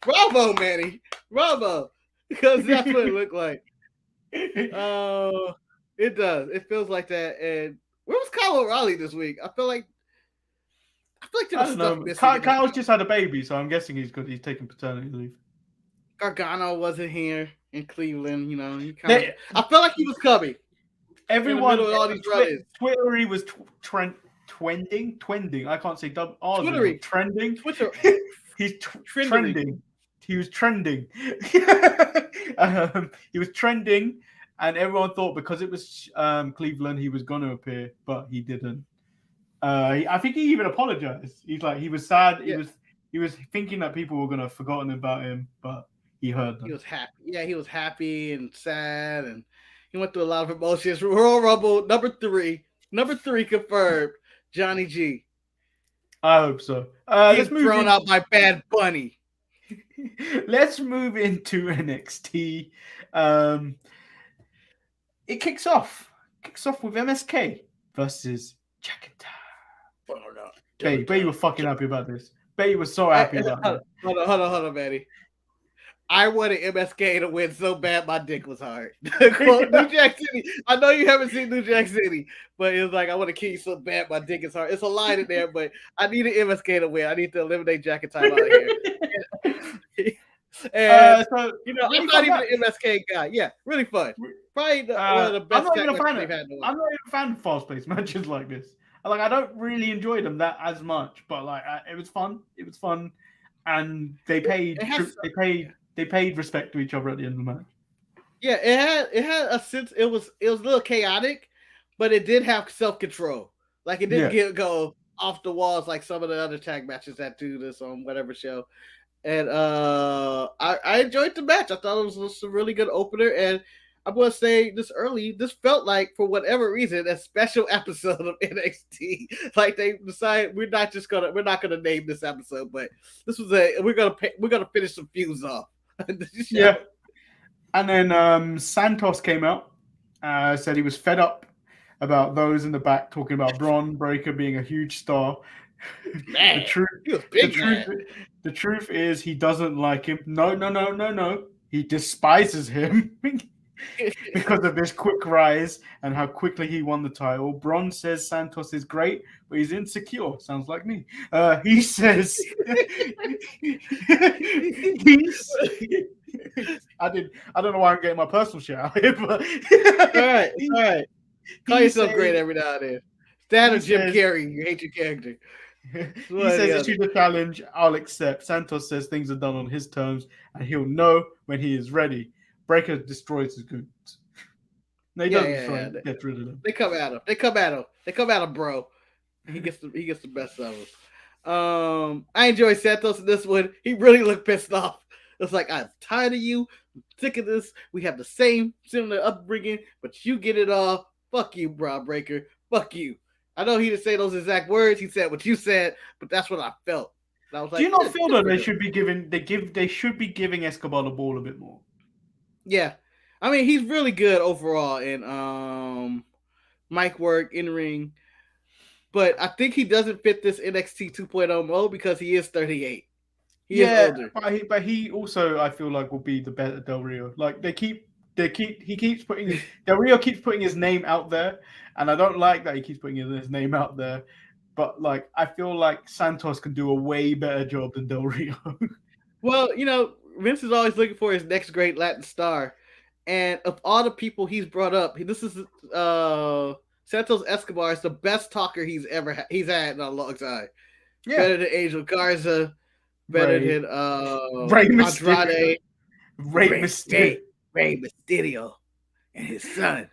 Bravo, Manny! Bravo! Because that's what it looked like. Oh, it does. It feels like that. And where was Kyle O'Reilly this week? I feel like there was stuff missing. Kyle's just had a baby, so I'm guessing he's taking paternity leave. Gargano wasn't here in Cleveland. You know, I felt like he was coming. Everyone, in the middle of all these run-ins. Twittery was trending. I can't say Twittery. Trending. Twitter. He's trending. He was trending. He was trending, and everyone thought because it was Cleveland, he was going to appear, but he didn't. I think he even apologized. He's like, he was sad. Yeah. He was thinking that people were going to have forgotten about him, but he heard them. He was happy. Yeah, he was happy and sad, and he went through a lot of emotions. Royal Rumble number 3 confirmed. Johnny G. I hope so. He's thrown out by Bad Bunny. Let's move into NXT. It kicks off with MSK versus Jackanta. Oh, no. Bet you were fucking happy about this. Bet you were so happy about it. Hold on, Manny. I wanted MSK to win so bad my dick was hard. New Jack City. I know you haven't seen New Jack City, but it was like I want to kill you so bad my dick is hard. It's a line in there, but I needed MSK to win. I need to eliminate Jackanta out of here. And so, I'm not even an MSK guy. Yeah, really fun. Probably one of the best. I'm not even a fan of fast-paced matches like this. Like, I don't really enjoy them that as much, but like it was fun. It was fun, and they paid respect to each other at the end of the match. Yeah, it had a sense. It was a little chaotic, but it did have self-control. Like it didn't go off the walls like some of the other tag matches that do this on whatever show. And I enjoyed the match. I thought it was a really good opener. And I'm going to say this felt like, for whatever reason, a special episode of NXT. Like they decided we're not going to name this episode, but this was we're going to finish some feuds off. Yeah. And then Santos came out, said he was fed up about those in the back talking about Braun Breaker being a huge star. Man, the truth is he doesn't like him. No. He despises him because of his quick rise and how quickly he won the title. Braun says Santos is great, but he's insecure. Sounds like me. He says I don't know why I'm getting my personal shit out here, but all right. Call yourself great every now and then. Stand of Jim Carrey, you hate your character. He says it's the challenge, I'll accept. Santos says things are done on his terms and he'll know when he is ready. Breaker destroys his goods. No, he doesn't destroy him. Gets rid of them. They come at him, bro. He gets the best of them. I enjoy Santos in this one. He really looked pissed off. It's like, I'm tired of you. I'm sick of this. We have the same similar upbringing, but you get it all. Fuck you, Braun Breaker. Fuck you. I know he didn't say those exact words. He said what you said, but that's what I felt. And I was like, do you not feel that they should be giving Escobar the ball a bit more? Yeah. I mean, he's really good overall in mic work, in ring. But I think he doesn't fit this NXT 2.0 mode because he is 38. He is older. But he also, I feel like, will be the better Del Rio. Like Del Rio keeps putting his name out there, and I don't like that he keeps putting his name out there. But like, I feel like Santos can do a way better job than Del Rio. Well, Vince is always looking for his next great Latin star, and of all the people he's brought up, this is Santos Escobar is the best talker he's had in a long time. Yeah. Better than Angel Garza, better than Andrade. Rey Mysterio. Rey Mysterio and his son,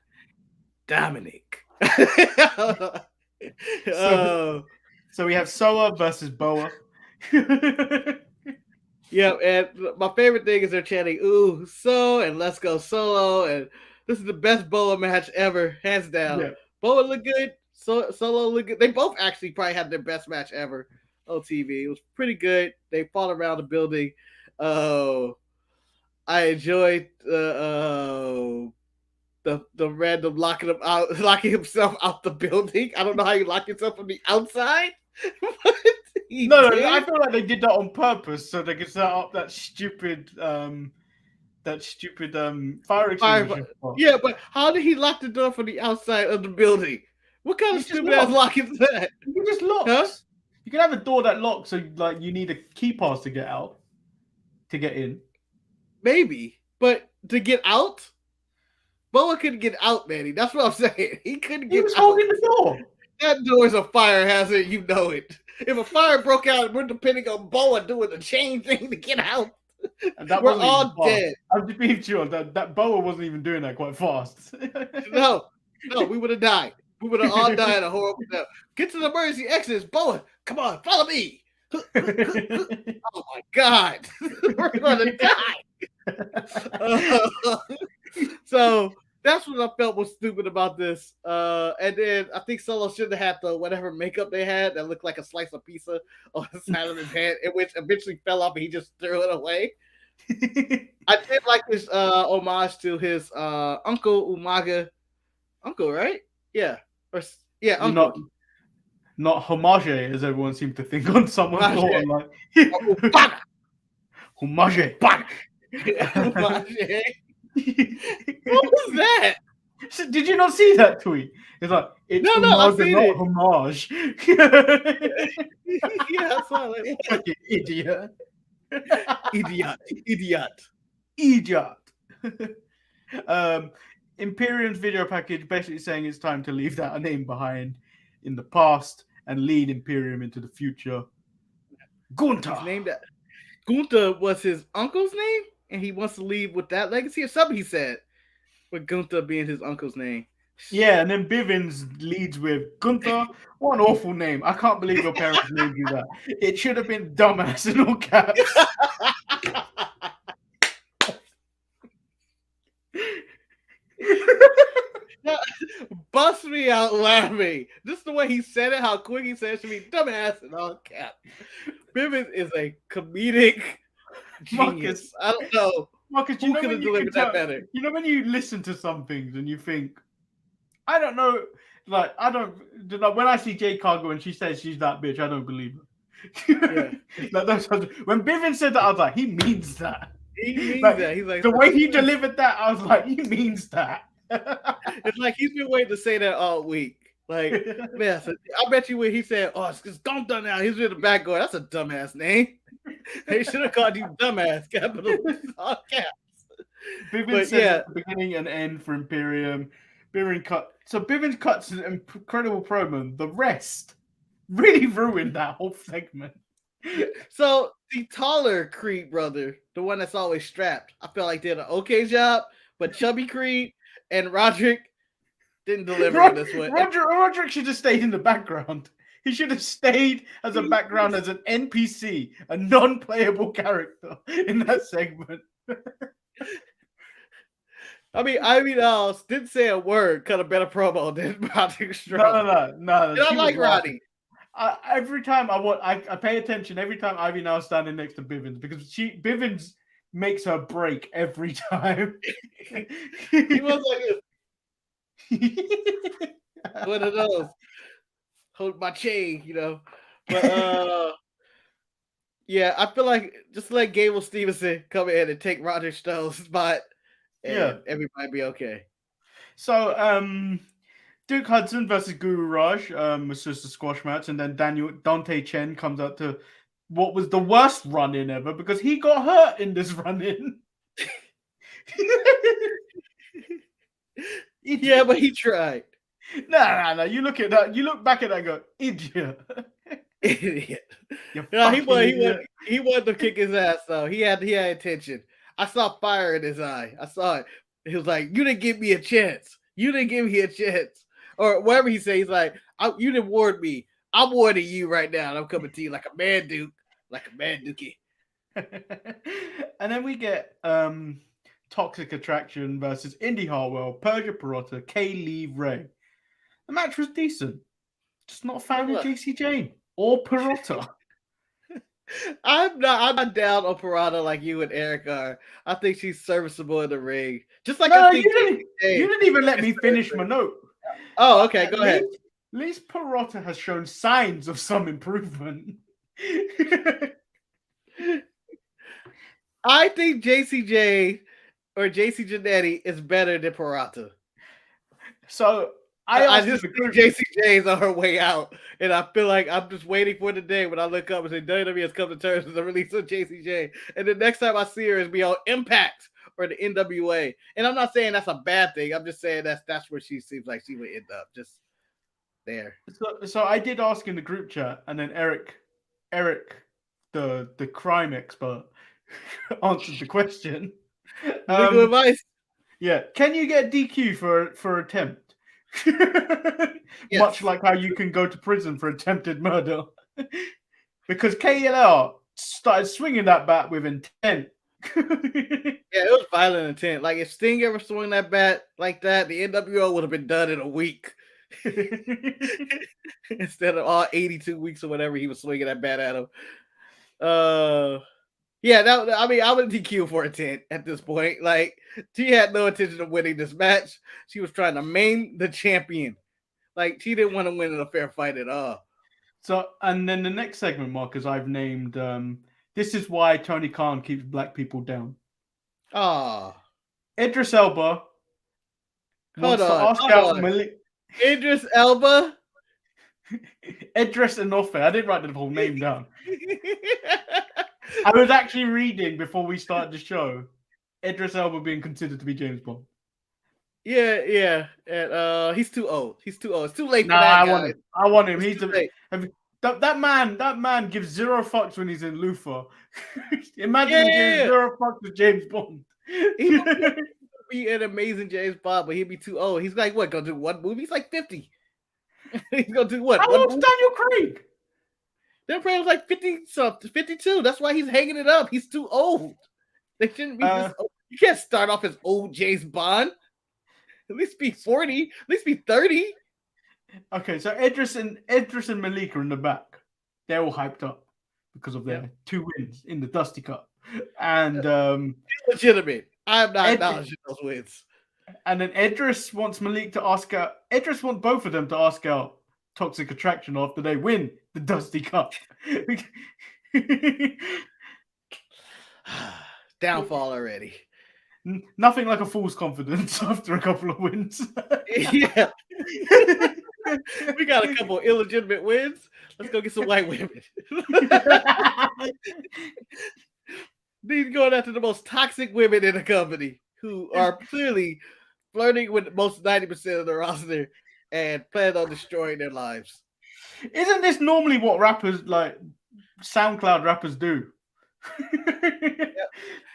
Dominic. So we have Soa versus Boa. Yeah, and my favorite thing is they're chanting "Ooh, so" and "Let's go solo," and this is the best Boa match ever, hands down. Yeah. Boa look good, Solo look good. They both actually probably had their best match ever on TV. It was pretty good. They fought around the building. I enjoyed the random locking himself out the building. I don't know how you lock yourself from the outside. No, I feel like they did that on purpose so they could set up that stupid fire extinguisher. Yeah, but how did he lock the door from the outside of the building? What kind of stupid ass lock is that? You just lock. Huh? You can have a door that locks, so like you need a key pass to get out, to get in. Maybe, but to get out, Boa couldn't get out, Manny. That's what I'm saying. He couldn't get out. He was holding the door. That door is a fire hazard. You know it. If a fire broke out, we're depending on Boa doing the chain thing to get out. And that we're all dead. I'm just being sure that Boa wasn't even doing that quite fast. No, we would have died. We would have all died a horrible death. Get to the emergency exits, Boa. Come on, follow me. Oh my God, we're gonna die. So that's what I felt was stupid about this. And then I think Solo should have had the whatever makeup they had that looked like a slice of pizza on the side of his head, which eventually fell off and he just threw it away. I did like this homage to his Uncle Umaga. Uncle, right? Yeah. Uncle. Not homage, as everyone seemed to think on someone thought online. Homage. What was that? Did you not see that tweet? It's like it's I seen not it. homage. Yeah, I saw that. Fucking idiot. Idiot. Imperium's video package basically saying it's time to leave that name behind in the past and lead Imperium into the future. Gunther. His name that Gunther was his uncle's name, and he wants to leave with that legacy or something. He said, with Gunther being his uncle's name. Yeah, and then Bivens leads with Gunther. What an awful name! I can't believe your parents named you that. It should have been dumbass in all caps. Bust me out laughing. Just the way he said it, how quick he said it should be dumbass in all caps. Bivens is a comedic genius. I don't know. Marcus, who could have delivered that better? You know when you listen to some things and you think, I don't know, like when I see Jade Cargo and she says she's that bitch, I don't believe her. Yeah. When Bivens said that, I was like, he means that. He means that. He's like, the way he delivered that, I was like, he means that. It's like he's been waiting to say that all week. Like, man, I bet you when he said, "Oh, it's Gunther now," he's in the back going, "That's a dumbass name." They should have called you dumbass, capital all caps. Bivens said the beginning and end for Imperium. Bivens cuts an incredible promo. The rest really ruined that whole segment. Yeah. So the taller Creed brother, the one that's always strapped, I feel like did an okay job, but Chubby Creed and Roderick didn't deliver on this one. Roderick should have stayed in the background. He should have stayed as a background as an NPC, a non-playable character in that segment. I mean, didn't say a word. Cut a better promo than Roderick Strong. No. I like Roddy. Every time I pay attention every time Ivy now standing next to Bivens because Bivens makes her break every time. He was like one of those. Hold my chain, you know. But yeah, I feel like just let Gable Stevenson come in and take Roger Stone's spot, and everybody be okay. So Duke Hudson versus Guru Raj was just a squash match, and then Dante Chen comes out to what was the worst run-in ever because he got hurt in this run-in. Yeah, but he tried. No. You look at that. You look back at that and go, idiot. Idiot. No, he wanted to kick his ass though. He had intention. I saw fire in his eye. I saw it. He was like, "You didn't give me a chance. You didn't give me a chance," or whatever he said. He's like, "You didn't warn me. I'm warning you right now, and I'm coming to you like a man, Duke, like a man, Dookie." And then we get Toxic Attraction versus Indy Hartwell, Persia Pirotta, Kay Lee Ray. The match was decent. Just not a fan of JC Jane or Pirotta. I'm not down on Pirotta like you and Eric are. I think she's serviceable in the ring. Just like I think you didn't even let me finish my note. Oh, okay, go ahead. At least Pirotta has shown signs of some improvement. I think JCJ or JC Janetti is better than Pirotta. So I just think JCJ is on her way out, and I feel like I'm just waiting for the day when I look up and say WWE has come to terms with the release of JCJ, and the next time I see her is be on Impact or the NWA. And I'm not saying that's a bad thing. I'm just saying that's where she seems like she would end up, just there. So I did ask in the group chat, and then Eric, the crime expert, answered the question. Legal advice. Yeah, can you get DQ for attempt? Yes. Much like how you can go to prison for attempted murder, because KLR started swinging that bat with intent. Yeah, it was violent intent. Like if Sting ever swung that bat like that, the NWO would have been done in a week instead of all 82 weeks or whatever he was swinging that bat at him. Yeah, I mean, I would DQ for intent at this point. Like, she had no intention of winning this match. She was trying to maim the champion. Like, she didn't want to win in a fair fight at all. So, and then the next segment, Marcus, I've named, this is why Tony Khan keeps black people down. Idris Elba wants to ask out Malik. Idris Elba? Idris Enofe. I didn't write the whole name down. I was actually reading before we started the show. Idris Elba being considered to be James Bond. Yeah. And he's too old. It's too late for that guy. I want him. That man gives zero fucks when he's in Lufa. Imagine him giving zero fucks to James Bond. He would be an amazing James Bond, but he'd be too old. He's like, what, gonna do one movie? He's like 50. He's gonna do what? How old's Daniel Craig? Daniel Craig was like 52. That's why he's hanging it up. He's too old. They shouldn't be this old. You can't start off as old James Bond. At least be 40. At least be 30. Okay, so Idris and Malik are in the back. They're all hyped up because of their 2 wins in the Dusty Cup. And legitimate. I'm not acknowledging those wins. And then Idris wants Malik to ask out. Idris wants both of them to ask out Toxic Attraction after they win the Dusty Cup. Downfall already. Nothing like a fool's confidence after a couple of wins. Yeah. We got a couple illegitimate wins. Let's go get some white women. These going after the most toxic women in the company who are clearly flirting with most 90% of the roster and plan on destroying their lives. Isn't this normally what rappers, like SoundCloud rappers, do?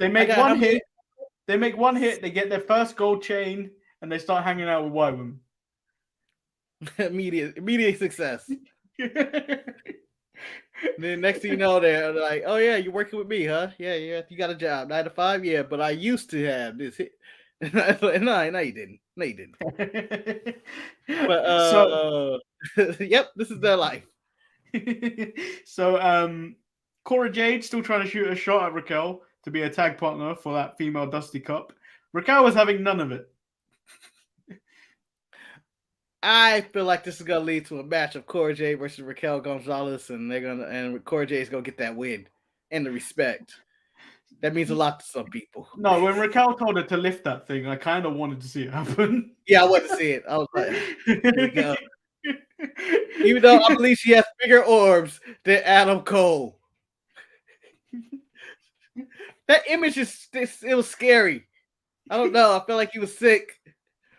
They make one hit. They make one hit. They get their first gold chain, and they start hanging out with white women. Immediate success. Then next thing you know, they're like, "Oh yeah, you're working with me, huh? Yeah, you got a job, 9 to 5, yeah. But I used to have this hit." No, you didn't. No, you didn't. But yep, this is their life. So, Cora Jade still trying to shoot a shot at Raquel to be a tag partner for that female Dusty Cup. Raquel was having none of it. I feel like this is gonna lead to a match of Cora Jade versus Raquel Gonzalez, and Cora Jade is gonna get that win and the respect. That means a lot to some people. No, when Raquel told her to lift that thing, I kind of wanted to see it happen. Yeah, I wanted to see it. I was like, here we go. Even though I believe she has bigger orbs than Adam Cole. That image it was scary. I don't know. I felt like he was sick.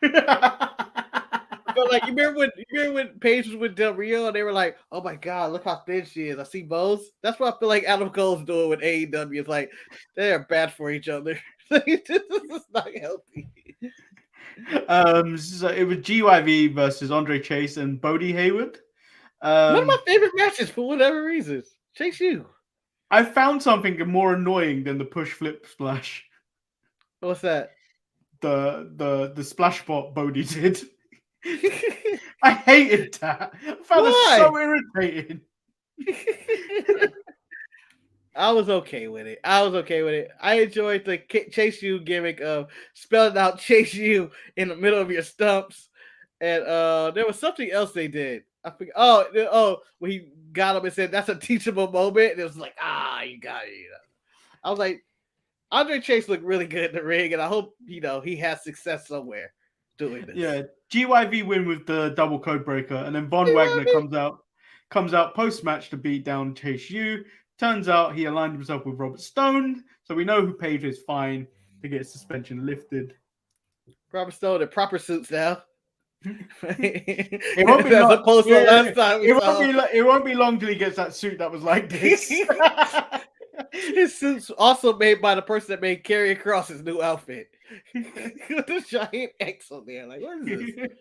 I But like, you remember when Paige was with Del Rio and they were like, "Oh my God, look how thin she is." I see both. That's what I feel like Adam Cole's doing with AEW. It's like they're bad for each other. This is not healthy. So it was GYV versus Andre Chase and Bodie Hayward. One of my favorite matches for whatever reason. Chase you. I found something more annoying than the push flip splash. What's that? The splash bot Bodie did. I hated that. I found Why? it so irritating. I was okay with it. I enjoyed the Chase You gimmick of spelling out Chase You in the middle of your stumps. And there was something else they did. I forget. Oh, when he got up and said that's a teachable moment. And it was like, you got it. I was like, Andre Chase looked really good in the ring, and I hope he has success somewhere doing this. Yeah, GYV win with the double code breaker, and then Von Wagner comes out post match to beat down Chase U. Turns out he aligned himself with Robert Stone, so we know who Page is fine to get suspension lifted. Robert Stone in proper suits now. It won't be long. Last time it won't be long till he gets that suit that was like this. His suit's also made by the person that made Karrion Kross's new outfit. With the giant X on there. Like, what is this?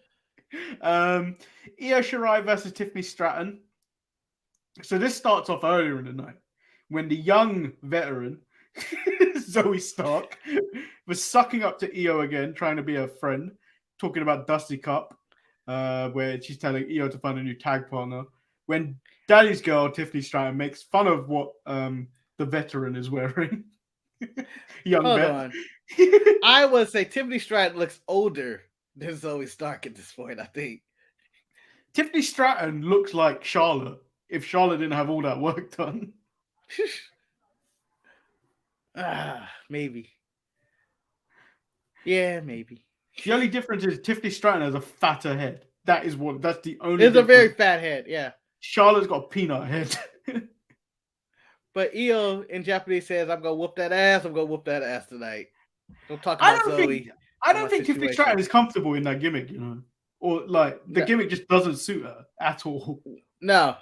Io Shirai versus Tiffany Stratton. So this starts off earlier in the night when the young veteran Zoe Stark was sucking up to Io again, trying to be her friend, talking about Dusty Cup, where she's telling Io to find a new tag partner. When Daddy's girl Tiffany Stratton makes fun of what the veteran is wearing. Hold on. I would say Tiffany Stratton looks older than Zoe Stark at this point, I think. Tiffany Stratton looks like Charlotte if Charlotte didn't have all that work done. Maybe. Yeah, maybe. The only difference is Tiffany Stratton has a fatter head. That's the only It's difference. a very fat head, yeah. Charlotte's got a peanut head. But Io in Japanese says, I'm going to whoop that ass. I'm going to whoop that ass tonight. Don't talk about Zoe. I don't think Tiffany Stratton is comfortable in that gimmick, Or like the gimmick just doesn't suit her at all. No.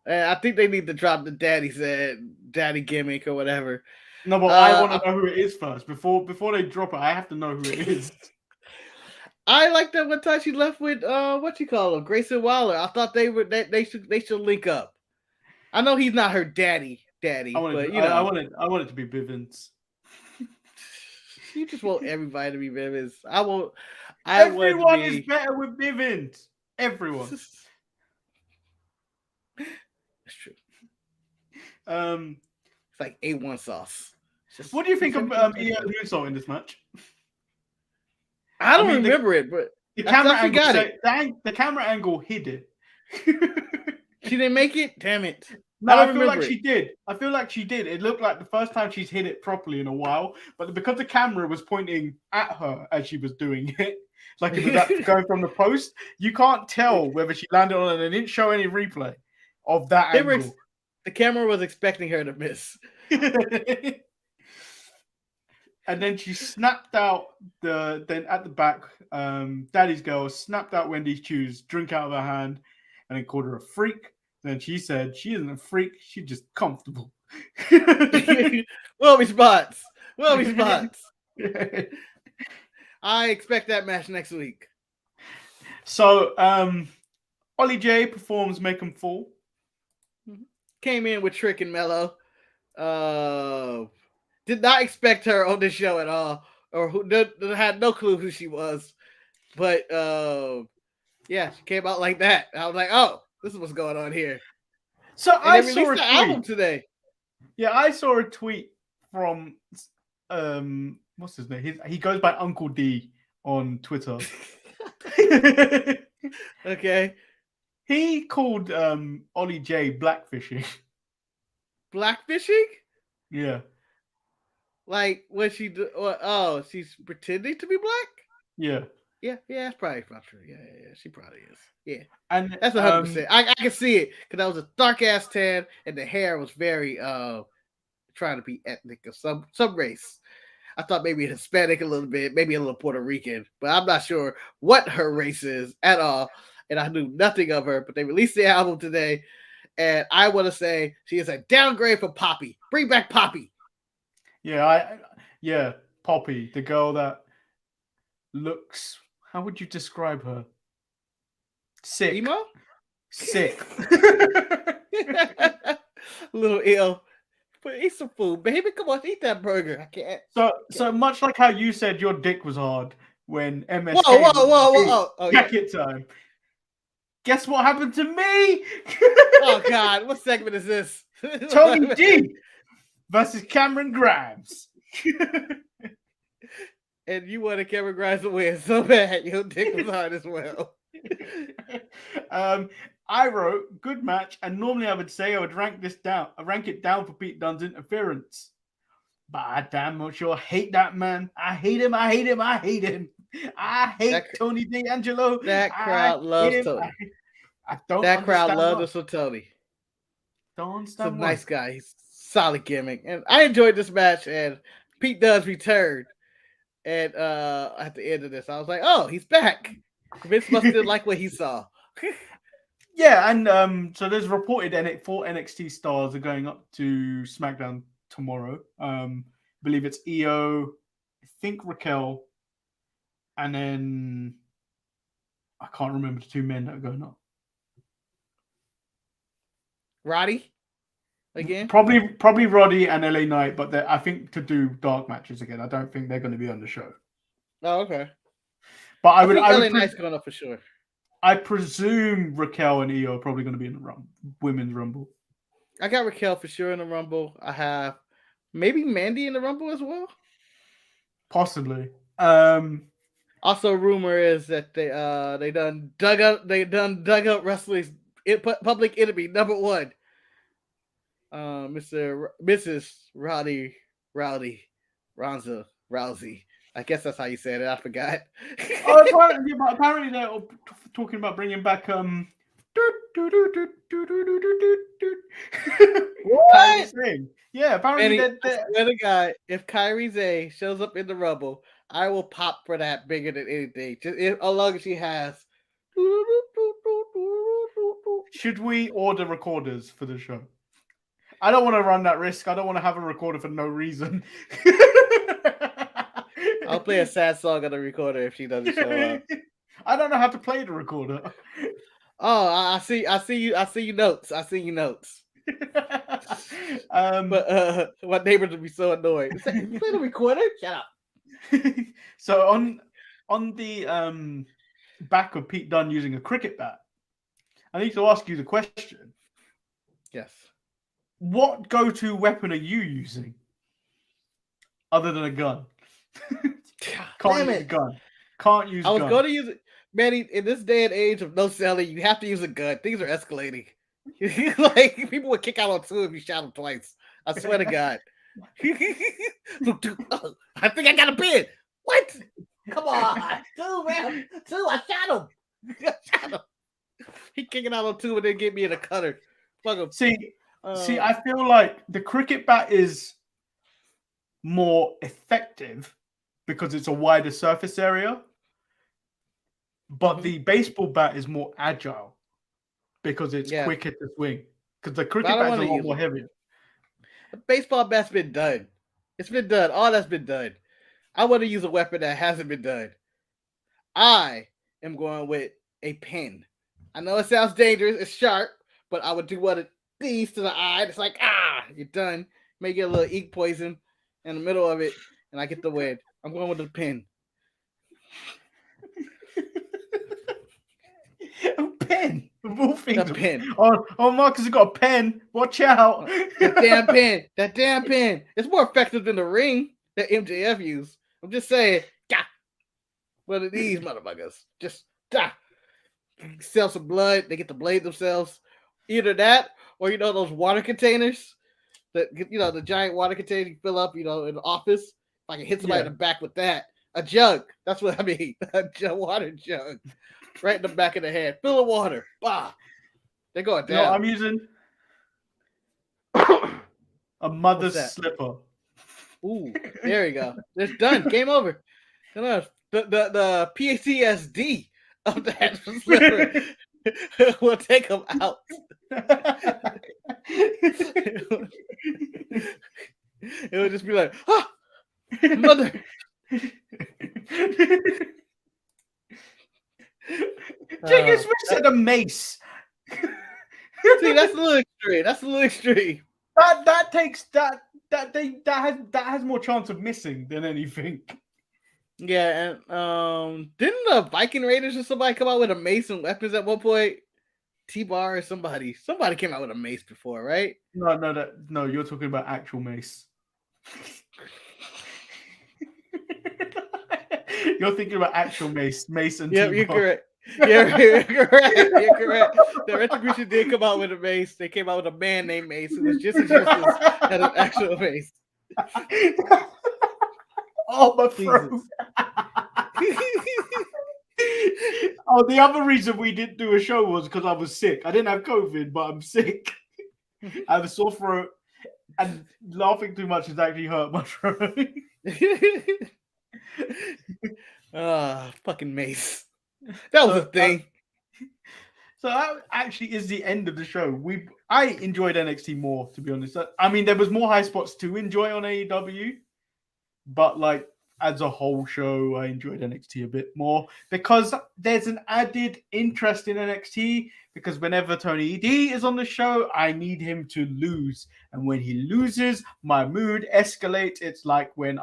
I think they need to drop the daddy gimmick or whatever. No, but I want to know who it is first. Before they drop it, I have to know who it is. I like that one time she left with Grayson Waller. I thought they should link up. I know he's not her daddy, I want it to be Bivens. You just want everybody to be Bivens. Everyone is better with Bivens. Everyone. That's true. It's like A1 sauce. What do you think of Io Uso in this match? I don't remember it, but the camera angle hid it. She didn't make it? Damn it. No, I feel like she did. It looked like the first time she's hit it properly in a while, but because the camera was pointing at her as she was doing it, like it was going from the post, you can't tell whether she landed on it. They didn't show any replay of that angle. The camera was expecting her to miss. And then she snapped out then at the back, Daddy's girl snapped out Wendy's shoes, drink out of her hand, and then called her a freak. Then she said she isn't a freak, she's just comfortable. Well response. I expect that match next week. So Ollie J performs Make 'Em Fall. Came in with Trick and Mello. Did not expect her on this show at all, or had no clue who she was. But yeah, she came out like that. I was like, oh, this is what's going on here. So I saw a tweet album today. Yeah, I saw a tweet from what's his name? He goes by Uncle D on Twitter. Okay. He called Ollie J blackfishing. Blackfishing? Yeah. Like what she do? Oh, she's pretending to be black? Yeah. Yeah, that's probably true. Yeah, she probably is. Yeah, and that's 100%. I can see it because that was a dark ass tan, and the hair was very trying to be ethnic of some race. I thought maybe Hispanic a little bit, maybe a little Puerto Rican, but I'm not sure what her race is at all. And I knew nothing of her, but they released the album today. And I want to say she is a downgrade for Poppy. Bring back Poppy. Yeah, Poppy, the girl that looks, how would you describe her? Sick. Emo? Sick. A little ill. But eat some food, baby. Come on, eat that burger. I can't. So much like how you said your dick was hard when MS Whoa. jacket time. Guess what happened to me? Oh God, what segment is this? Tony D versus Cameron Grimes. And you wanted Cameron Grimes to win so bad. Your dick was hard as well. I wrote good match, and normally I would say I would rank it down for Pete Dunne's interference. But I damn much sure hate that man. I hate him. I hate Tony D'Angelo. That crowd loves Tony. I don't. That crowd loves us for Tony. Don't He's understand. a nice guy. He's solid gimmick, and I enjoyed this match. And Pete Dunne's returned. And at the end of this, I was like, "Oh, he's back." Vince must have like what he saw. Yeah, and so there's reported 4 NXT stars are going up to SmackDown tomorrow. I believe it's Io, I think Raquel, and then I can't remember the 2 men that are going up. Roddy again? Probably Roddy and LA Knight, but I think to do dark matches again. I don't think they're going to be on the show. Oh, okay. But I would LA Knight's going up for sure. I presume Raquel and Io are probably going to be in the Women's Rumble. I got Raquel for sure in the Rumble. I have maybe Mandy in the Rumble as well. Possibly. Also, rumor is that they done dug up wrestling's public enemy #1, Mrs. Rousey. I guess that's how you said it. I forgot. Apparently they're talking about bringing back What? Yeah, apparently I swear to God, if Kairi Sane shows up in the Rumble, I will pop for that bigger than anything. Just as long as she has. Should we order recorders for the show? I don't want to run that risk. I don't want to have a recorder for no reason. I'll play a sad song on the recorder if she doesn't show up. I don't know how to play the recorder. Oh, I see you notes. But my neighbors would be so annoyed. You play the recorder? Shut up. So on the back of Pete Dunne using a cricket bat, I need to ask you the question. Yes. What go-to weapon are you using other than a gun? Can't use a gun. Can't use. I was going to use it, Manny. In this day and age of no selling, you have to use a gun. Things are escalating. Like people would kick out on 2 if you shot them twice. I swear to God. I think I got a pin. What? Come on, 2, man. 2. I shot him. He kicking out on 2 and then get me in a cutter. Fuck him. See, I feel like the cricket bat is more effective because it's a wider surface area, but the baseball bat is more agile because it's quicker to swing. Because the cricket bat is a lot more heavier. The baseball bat's been done. It's been done. All that's been done. I want to use a weapon that hasn't been done. I am going with a pen. I know it sounds dangerous. It's sharp, but I would do one of these to the eye. It's like, you're done. May get a little ink poison in the middle of it, and I get the win. I'm going with the pen. A pen. A pen. Oh, Marcus has got a pen. Watch out. That damn pen. It's more effective than the ring that MJF used. I'm just saying. One of these motherfuckers. Just sell some blood. They get to blade themselves. Either that or, those water containers. The giant water container you fill up, in the office. If I can hit somebody in the back with that. A jug. That's what I mean. A water jug. Right in the back of the head. Fill of water. Bah. They're going down. No, I'm using a mother's slipper. Ooh, there you go. It's done. Game over. The PTSD of that slipper will take him out. It would just be like, ah, mother. Jenkins Smith said a mace. See, that's a little extreme. That's a little extreme. That takes that has more chance of missing than anything. Yeah, and didn't the Viking Raiders or somebody come out with a mace and weapons at one point? T-Bar or somebody came out with a mace before, right? No, you're talking about actual mace. You're thinking about actual mace and yeah, T-Bar. you're correct. You're correct. You're correct. The Retribution did come out with a mace. They came out with a man named Mace who was just as useless as an actual mace. Oh, my throat. Oh, the other reason we didn't do a show was because I was sick. I didn't have COVID, but I'm sick. I have a sore throat, and laughing too much has actually hurt my throat. Fucking Mace. That was a thing. So that actually is the end of the show. I enjoyed NXT more, to be honest. I mean, there was more high spots to enjoy on AEW, but like as a whole show, I enjoyed NXT a bit more because there's an added interest in NXT. Because whenever Tony D is on the show, I need him to lose, and when he loses, my mood escalates. It's like when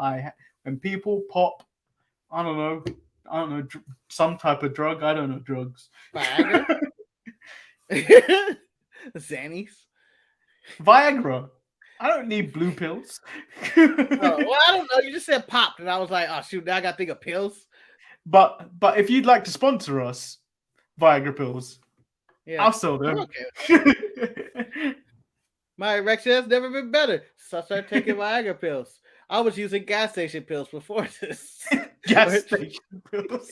people pop, I don't know, some type of drug. I don't know drugs. Viagra? Xannies? Viagra. I don't need blue pills. Well, I don't know. You just said popped, and I was like, oh shoot, now I gotta think of pills. But if you'd like to sponsor us, Viagra pills, yeah, I'll sell them. Okay. My erection has never been better, so I started taking Viagra pills. I was using gas station pills before this. Gas station pills.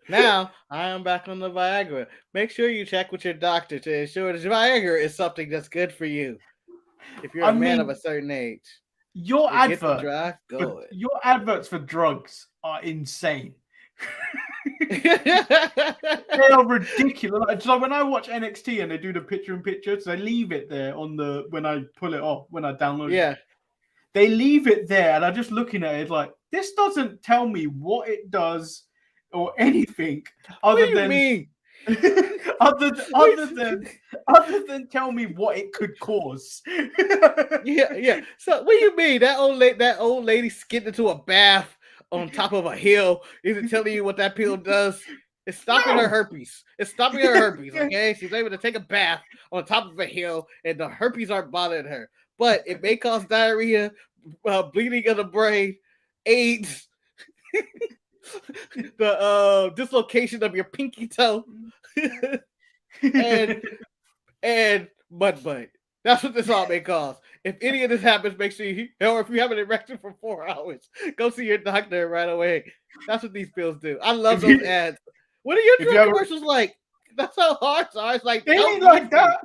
Now I am back on the Viagra. Make sure you check with your doctor to ensure that Viagra is something that's good for you. If you're a man of a certain age, your adverts for drugs are insane. They are ridiculous. So when I watch NXT and they do the picture-in-picture, so they leave it there when I pull it off, when I download it. They leave it there, and I'm just looking at it like, this doesn't tell me what it does or anything other than tell me what it could cause. yeah. So what do you mean that old lady skipped into a bath on top of a hill isn't telling you what that pill does? It's stopping her herpes. It's stopping her herpes. Okay, she's able to take a bath on top of a hill, and the herpes aren't bothering her. But it may cause diarrhea, bleeding of the brain, AIDS, the dislocation of your pinky toe, and mud butt. That's what this all may cause. If any of this happens, make sure or if you have an erection for 4 hours, go see your doctor right away. That's what these pills do. I love those ads. What are your drug commercials like? That's how hard are. It's like they ain't like that.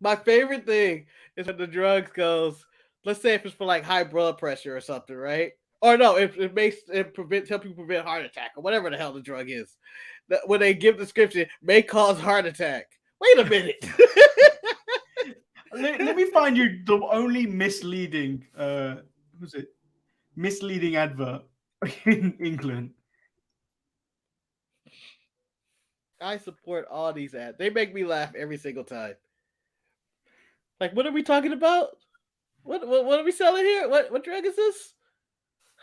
My favorite thing is when the drugs goes. Let's say if it's for like high blood pressure or something, right? Or no, if it help you prevent heart attack or whatever the hell the drug is. When they give the description, may cause heart attack. Wait a minute. Let me find you the only misleading advert in England. I support all these ads. They make me laugh every single time. Like, what are we talking about? What are we selling here? What drug is this?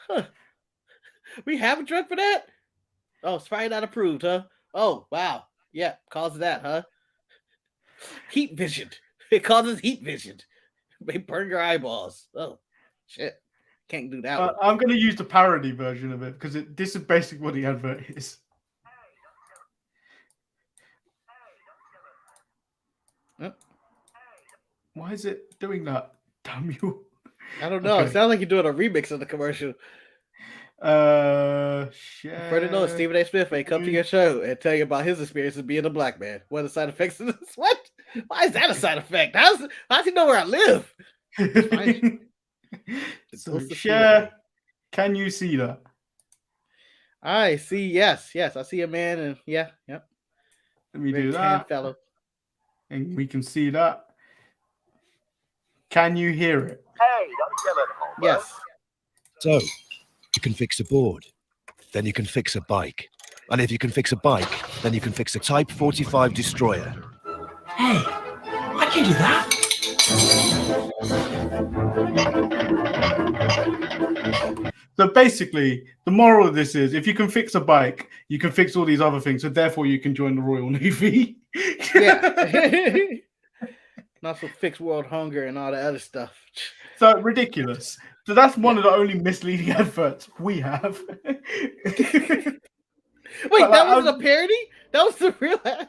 Huh. We have a drug for that? Oh, it's probably not approved, huh? Oh, wow. Yeah, causes that, huh? Heat vision. It causes heat vision. It may burn your eyeballs. Oh, shit. Can't do that one. I'm going to use the parody version of it because this is basically what the advert is. Yep. Why is it doing that? Damn you. I don't know. Okay. It sounds like you're doing a remix of the commercial. Shit. For the know, Stephen A. Smith may come to your show and tell you about his experience of being a black man. What are the side effects of this? What? Why is that a side effect? How's he know where I live? So share. Can you see that? I see. Yes. I see a man, and yep. Let me do Tan that. fellow. And we can see that. Can you hear it? Hey, don't kill it, Homer. Yes. So, you can fix a board, then you can fix a bike. And if you can fix a bike, then you can fix a Type 45 destroyer. Hey, I can do that. So basically, the moral of this is, if you can fix a bike, you can fix all these other things. So therefore, you can join the Royal Navy. Yeah. And also fix world hunger and all the other stuff. So ridiculous. So that's one of the only misleading adverts we have. Wait, that wasn't a parody? That was the real ad?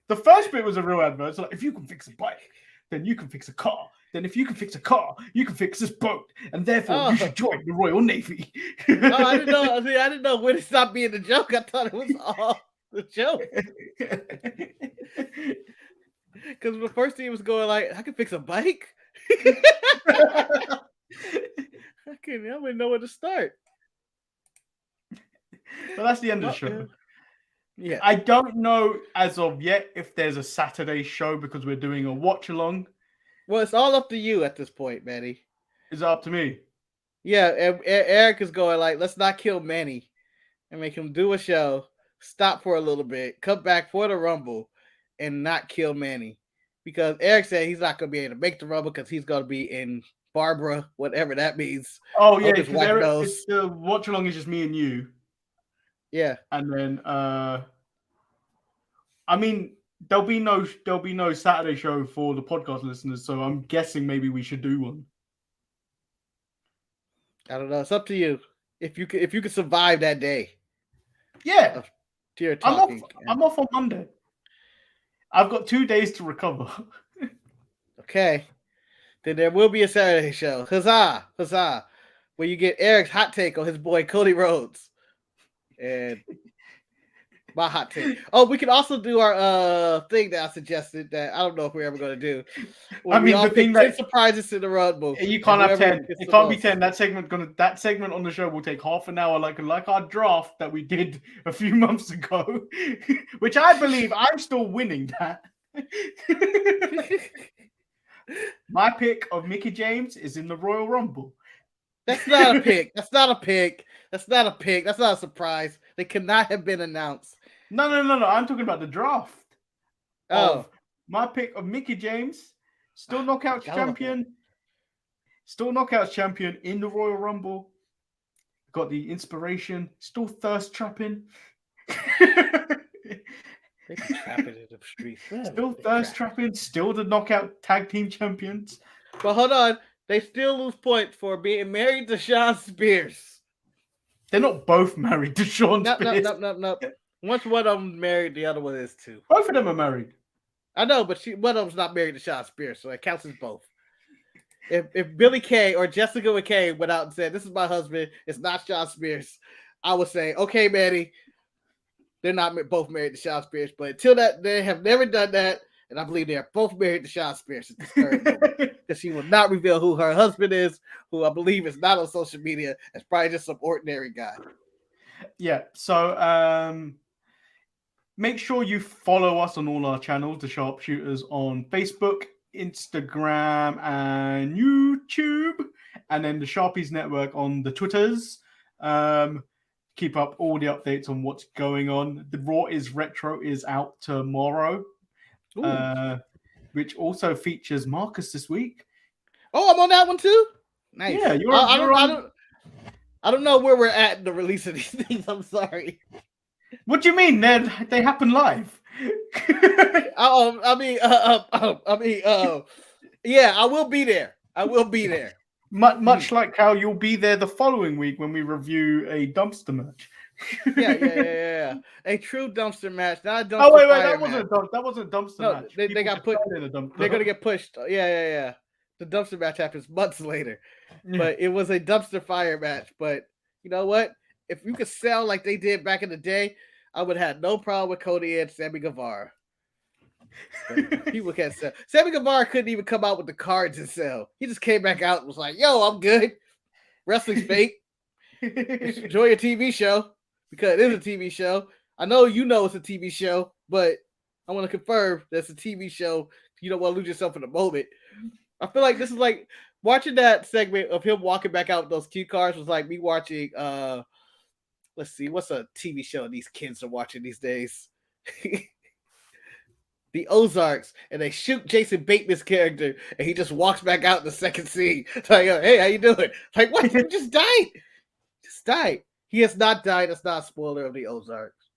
The first bit was a real advert. So like, if you can fix a bike, then you can fix a car. Then if you can fix a car, you can fix this boat. And therefore, you should join the Royal Navy. I didn't know. I didn't know when it stopped being the joke. I thought it was all the joke. Because the first thing was going like, I can fix a bike? I wouldn't know where to start. But that's the end of the show. Yeah. I don't know as of yet if there's a Saturday show because we're doing a watch along. Well, it's all up to you at this point, Manny. It's up to me. Yeah, and Eric is going like, let's not kill Manny and make him do a show, stop for a little bit, come back for the Rumble, and not kill Manny. Because Eric said he's not going to be able to make the Rumble because he's going to be in Barbara, whatever that means. Oh, yeah, because the watch along is just me and you. Yeah. And then, I mean, there'll be no Saturday show for the podcast listeners, so I'm guessing maybe we should do one. I don't know. It's up to you. If you could survive that day. Yeah. I'm off on Monday. I've got 2 days to recover. Okay. Then there will be a Saturday show. Huzzah! Huzzah! Where you get Eric's hot take on his boy Cody Rhodes. And my hot take. Oh, we can also do our thing that I suggested that I don't know if we're ever going to do. I mean, the thing 10 surprises to the Rumble. You can't have 10. It can't be 10. That segment on the show will take half an hour, like our draft that we did a few months ago, which I believe I'm still winning that. My pick of Mickie James is in the Royal Rumble. That's not a pick. That's not a pick. That's not a pick. That's not a surprise. They could not have been announced. No. I'm talking about the draft. Oh. My pick of Mickie James, still Knockouts champion. Still Knockouts champion in the Royal Rumble. Got the inspiration. Still thirst trapping. They can trap it in the streets. Still thirst trapping. Still the Knockout tag team champions. But hold on. They still lose points for being married to Sean Spears. They're not both married to Sean Spears. No. Once one of them married, the other one is too. Both of them are married. I know, but one of them's not married to Sean Spears, so it counts as both. If Billy Kay or Jessica McKay went out and said, "This is my husband, it's not Sean Spears," I would say, "Okay, Manny, they're not both married to Sean Spears." But until that, they have never done that, and I believe they are both married to Sean Spears at this current moment. Because she will not reveal who her husband is, who I believe is not on social media. It's probably just some ordinary guy. Yeah. So make sure you follow us on all our channels, the Sharpshooters, on Facebook, Instagram, and YouTube, and then the Sharpies Network on the Twitters. Keep up all the updates on what's going on. The Raw is Retro is out tomorrow, which also features Marcus this week. Oh, I'm on that one too. Nice. Yeah, I don't know where we're at in the release of these things. I'm sorry. What do you mean? They happen live. Yeah, I will be there. Much like how you'll be there the following week when we review a dumpster match. Yeah. A true dumpster match, not a dumpster. Oh wait, that wasn't a dumpster match. They got put in a dumpster. They're gonna get pushed. Yeah. The dumpster match happens months later, but it was a dumpster fire match. But you know what? If you could sell like they did back in the day, I would have no problem with Cody and Sammy Guevara. But people can't sell. Sammy Guevara couldn't even come out with the cards and sell. He just came back out and was like, "Yo, I'm good. Wrestling's fake. Enjoy your TV show because it is a TV show. I know you know it's a TV show, but I want to confirm that's a TV show. You don't want to lose yourself in the moment." I feel like this is like watching that segment of him walking back out with those cue cards was like me watching. Let's see, what's a TV show these kids are watching these days? The Ozarks, and they shoot Jason Bateman's character, and he just walks back out in the second scene. It's like, "Hey, how you doing?" Like, what? You just died. Just died. He has not died. That's not a spoiler of the Ozarks.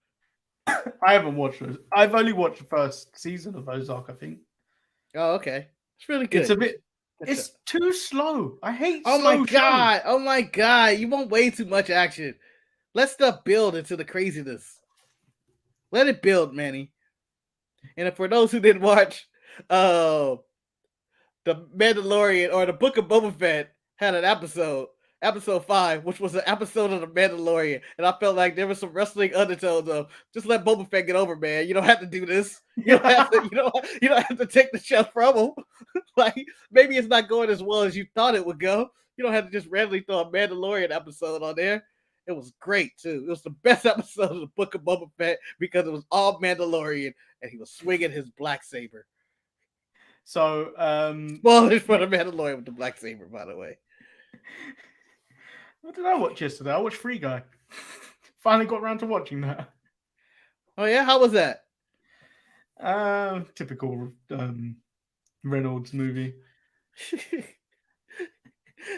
I haven't watched those. I've only watched the first season of Ozark, I think. Oh, okay. It's really good. It's a bit. It's too slow. I hate. Oh slow my god! shows. Oh my god! You want way too much action. Let stuff build into the craziness. Let it build, Manny. And for those who didn't watch, The Mandalorian or the Book of Boba Fett had an episode 5, which was an episode of The Mandalorian, and I felt like there was some wrestling undertones of just let Boba Fett get over, man. You don't have to do this. You don't have to. You don't have to take the show from him. Like maybe it's not going as well as you thought it would go. You don't have to just randomly throw a Mandalorian episode on there. It was great too. It was the best episode of the Book of Boba Fett because it was all Mandalorian and he was swinging his black saber. So, spoilers for the Mandalorian with the black saber, by the way. What did I watch yesterday? I watched Free Guy. Finally got around to watching that. Oh yeah, how was that? Typical Reynolds movie.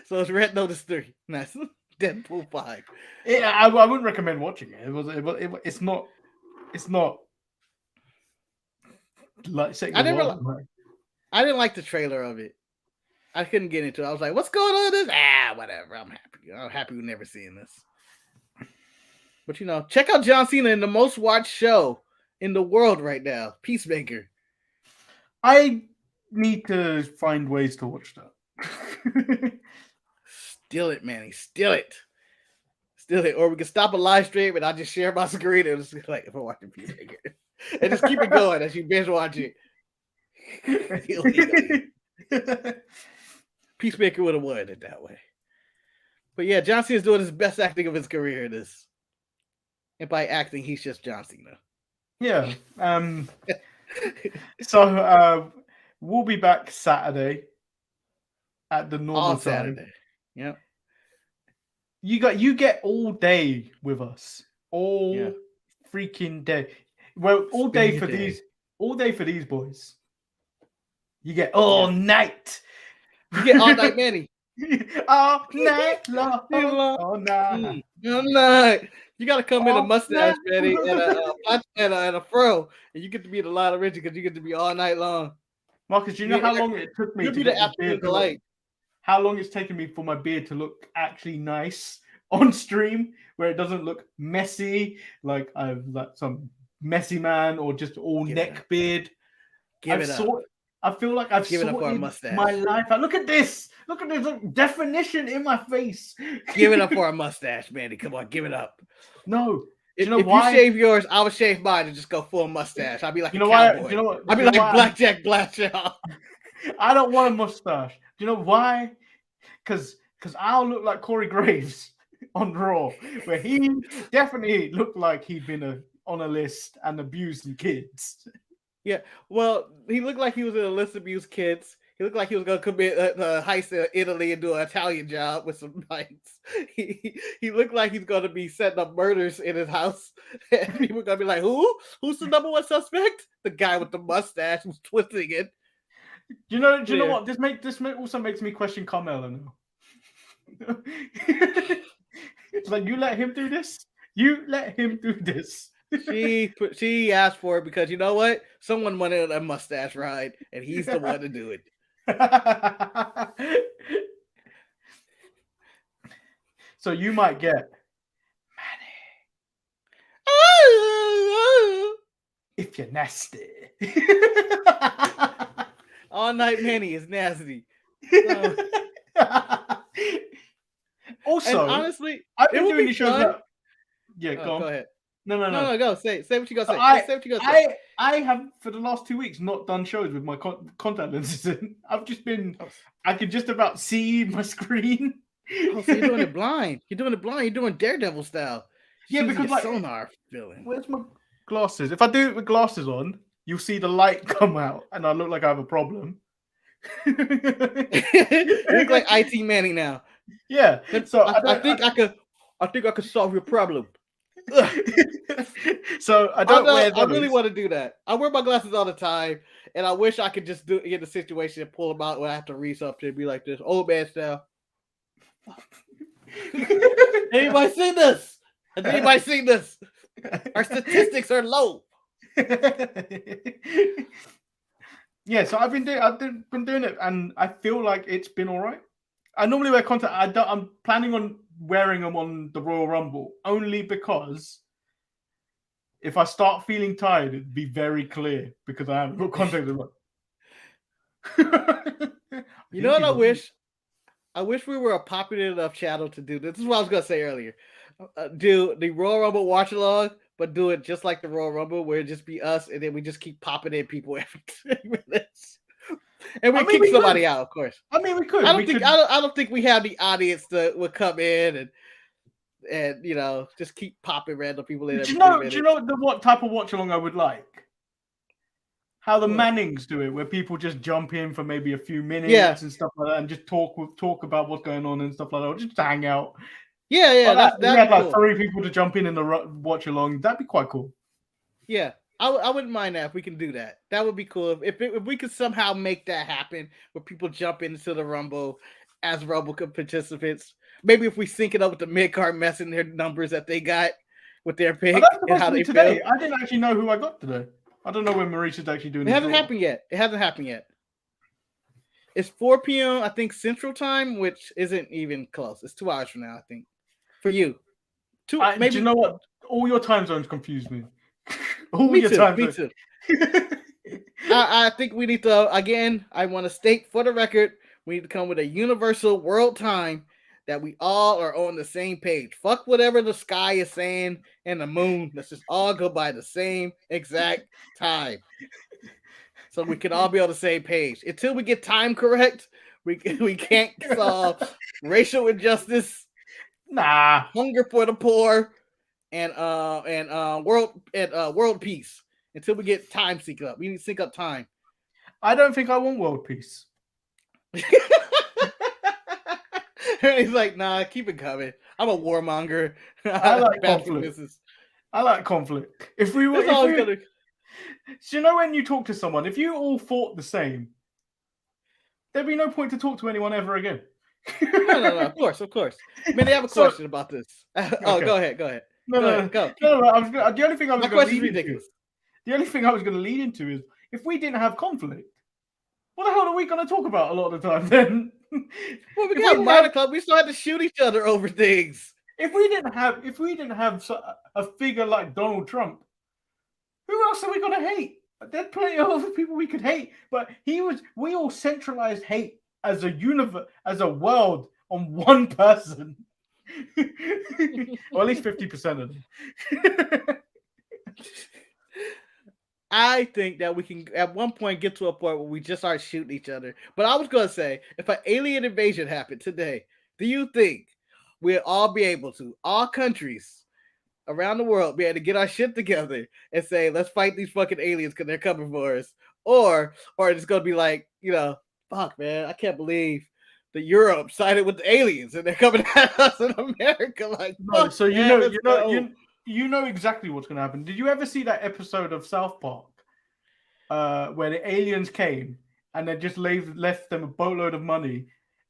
So it's Red Notice 3. Nice. Deadpool 5. Yeah, I wouldn't recommend watching it. It's not like I didn't like the trailer of it. I couldn't get into it. I was like, "What's going on with this?" Whatever. I'm happy. I'm happy with never seeing this. But check out John Cena in the most watched show in the world right now, Peacemaker. I need to find ways to watch that. Steal it, Manny. Steal it. Or we can stop a live stream and I'll just share my screen and it's like if I'm watching Peacemaker. And just keep it going as you binge watch it. Peacemaker would have won it that way. But yeah, John Cena's doing his best acting of his career in this. And by acting, he's just John Cena. Yeah. So we'll be back Saturday at the normal All time. Saturday. Yep. You get all day with us. All freaking day. Well, all day for these boys. You get all night. You get all night, Manny. All night long. All night. All night. You got to come in a mustache, Manny, and a fro, and you get to be the Lionel Richie because you get to be all night long. Marcus, do you know how long it took me to be the afternoon delight? How long it's taken me for my beard to look actually nice on stream, where it doesn't look messy, like I've like some messy man or just all neck beard. I feel like I've given up for a sorted mustache. My life. Look at this. Look at this definition in my face. Give it up for a mustache, Manny. Come on, give it up. No. If you shave yours, I would shave mine and just go full mustache. I'd be like a cowboy. You know what? I'd be like Blackjack Blackshaw. I don't want a mustache. Do you know why? Because I'll look like Corey Graves on Raw, where he definitely looked like he'd been on a list and abusing kids. Yeah, well, he looked like he was in a list of abused kids. He looked like he was going to commit a heist in Italy and do an Italian job with some knights. He looked like he's going to be setting up murders in his house. And people are going to be like, who? Who's the number one suspect? The guy with the mustache who's twisting it. Do you know what? This also makes me question Carmella now. It's like, you let him do this? You let him do this. She asked for it because you know what? Someone wanted a mustache ride, and he's the one to do it. So you might get Manny if you're nasty. All Night Manny is nasty. Also, and honestly, I've been doing these shows. Go ahead. No, go say what you gonna say. I, Say what you gonna say. I have for the last 2 weeks not done shows with my contact lenses in. I've just been. I could just about see my screen. Oh, so you're doing it blind. You're doing it blind. You're doing Daredevil style. Yeah, Using because your like sonar feeling. Where's my glasses? If I do it with glasses on, you'll see the light come out, and I look like I have a problem. You look like IT Manny now. Yeah. So I think I could solve your problem. So I don't wear those. I really want to do that. I wear my glasses all the time, and I wish I could just get the situation and pull them out when I have to read something and be like this old man style. Anybody seen this? Has anybody seen this? Our statistics are low. Yeah, so I've been doing it, and I feel like it's been all right. I normally wear contact. I'm planning on wearing them on the Royal Rumble only because if I start feeling tired, it'd be very clear because I haven't got contacts on. You know what I wish? I wish we were a popular enough channel to do this. This is what I was gonna say earlier. Do the Royal Rumble watch along, but do it just like the Royal Rumble, where it just be us, and then we just keep popping in people every 10 minutes, and we kick somebody out, of course. I mean, we could. I don't think we have the audience that would come in and you know just keep popping random people in. Do you know what type of watch along I would like? How the Mannings do it, where people just jump in for maybe a few minutes and stuff like that, and just talk about what's going on and stuff like that, or just hang out. Yeah, that's like cool. 3 people to jump in the watch along. That'd be quite cool. Yeah, I wouldn't mind that if we can do that. That would be cool if we could somehow make that happen, where people jump into the Rumble as Rumble participants. Maybe if we sync it up with the mid-card mess and their numbers that they got with their pick and how they today. feel. I didn't actually know who I got today. I don't know when Maurice's actually doing it. It hasn't happened yet. It's 4 p.m. I think Central Time, which isn't even close. It's 2 hours from now, I think. For you. Maybe. Do you know what? All your time zones confuse me. Me too. I think we need to, again, I want to state for the record, we need to come with a universal world time that we all are on the same page. Fuck whatever the sky is saying and the moon. Let's just all go by the same exact time. So we can all be on the same page. Until we get time correct, we can't solve racial injustice, hunger for the poor, and world peace. Until we get time sync up. We need to sync up time. I don't think I want world peace. And he's like, nah, keep it coming. I'm a warmonger. I like conflict. I like conflict. If we were, do you know when you talk to someone, if you all thought the same, there'd be no point to talk to anyone ever again. No. Of course. I mean, they have a question about this. Okay. Go ahead. No. The only thing I was going to lead into. The only thing I was going to lead into is if we didn't have conflict, what the hell are we going to talk about a lot of the time then? Well, we got Minor Club. We still had to shoot each other over things. If we didn't have a figure like Donald Trump, who else are we going to hate? There's plenty of other people we could hate, but we all centralized hate as a universe, as a world on one person. Or at least 50% of them. I think that we can at one point get to a point where we just start shooting each other. But I was going to say, if an alien invasion happened today, do you think we'll all be able to, all countries around the world, be able to get our shit together and say, let's fight these fucking aliens because they're coming for us? Or it's going to be like, fuck, man, I can't believe that Europe sided with the aliens and they're coming at us in America. Like, no, so you know exactly what's going to happen. Did you ever see that episode of South Park where the aliens came and they just left them a boatload of money,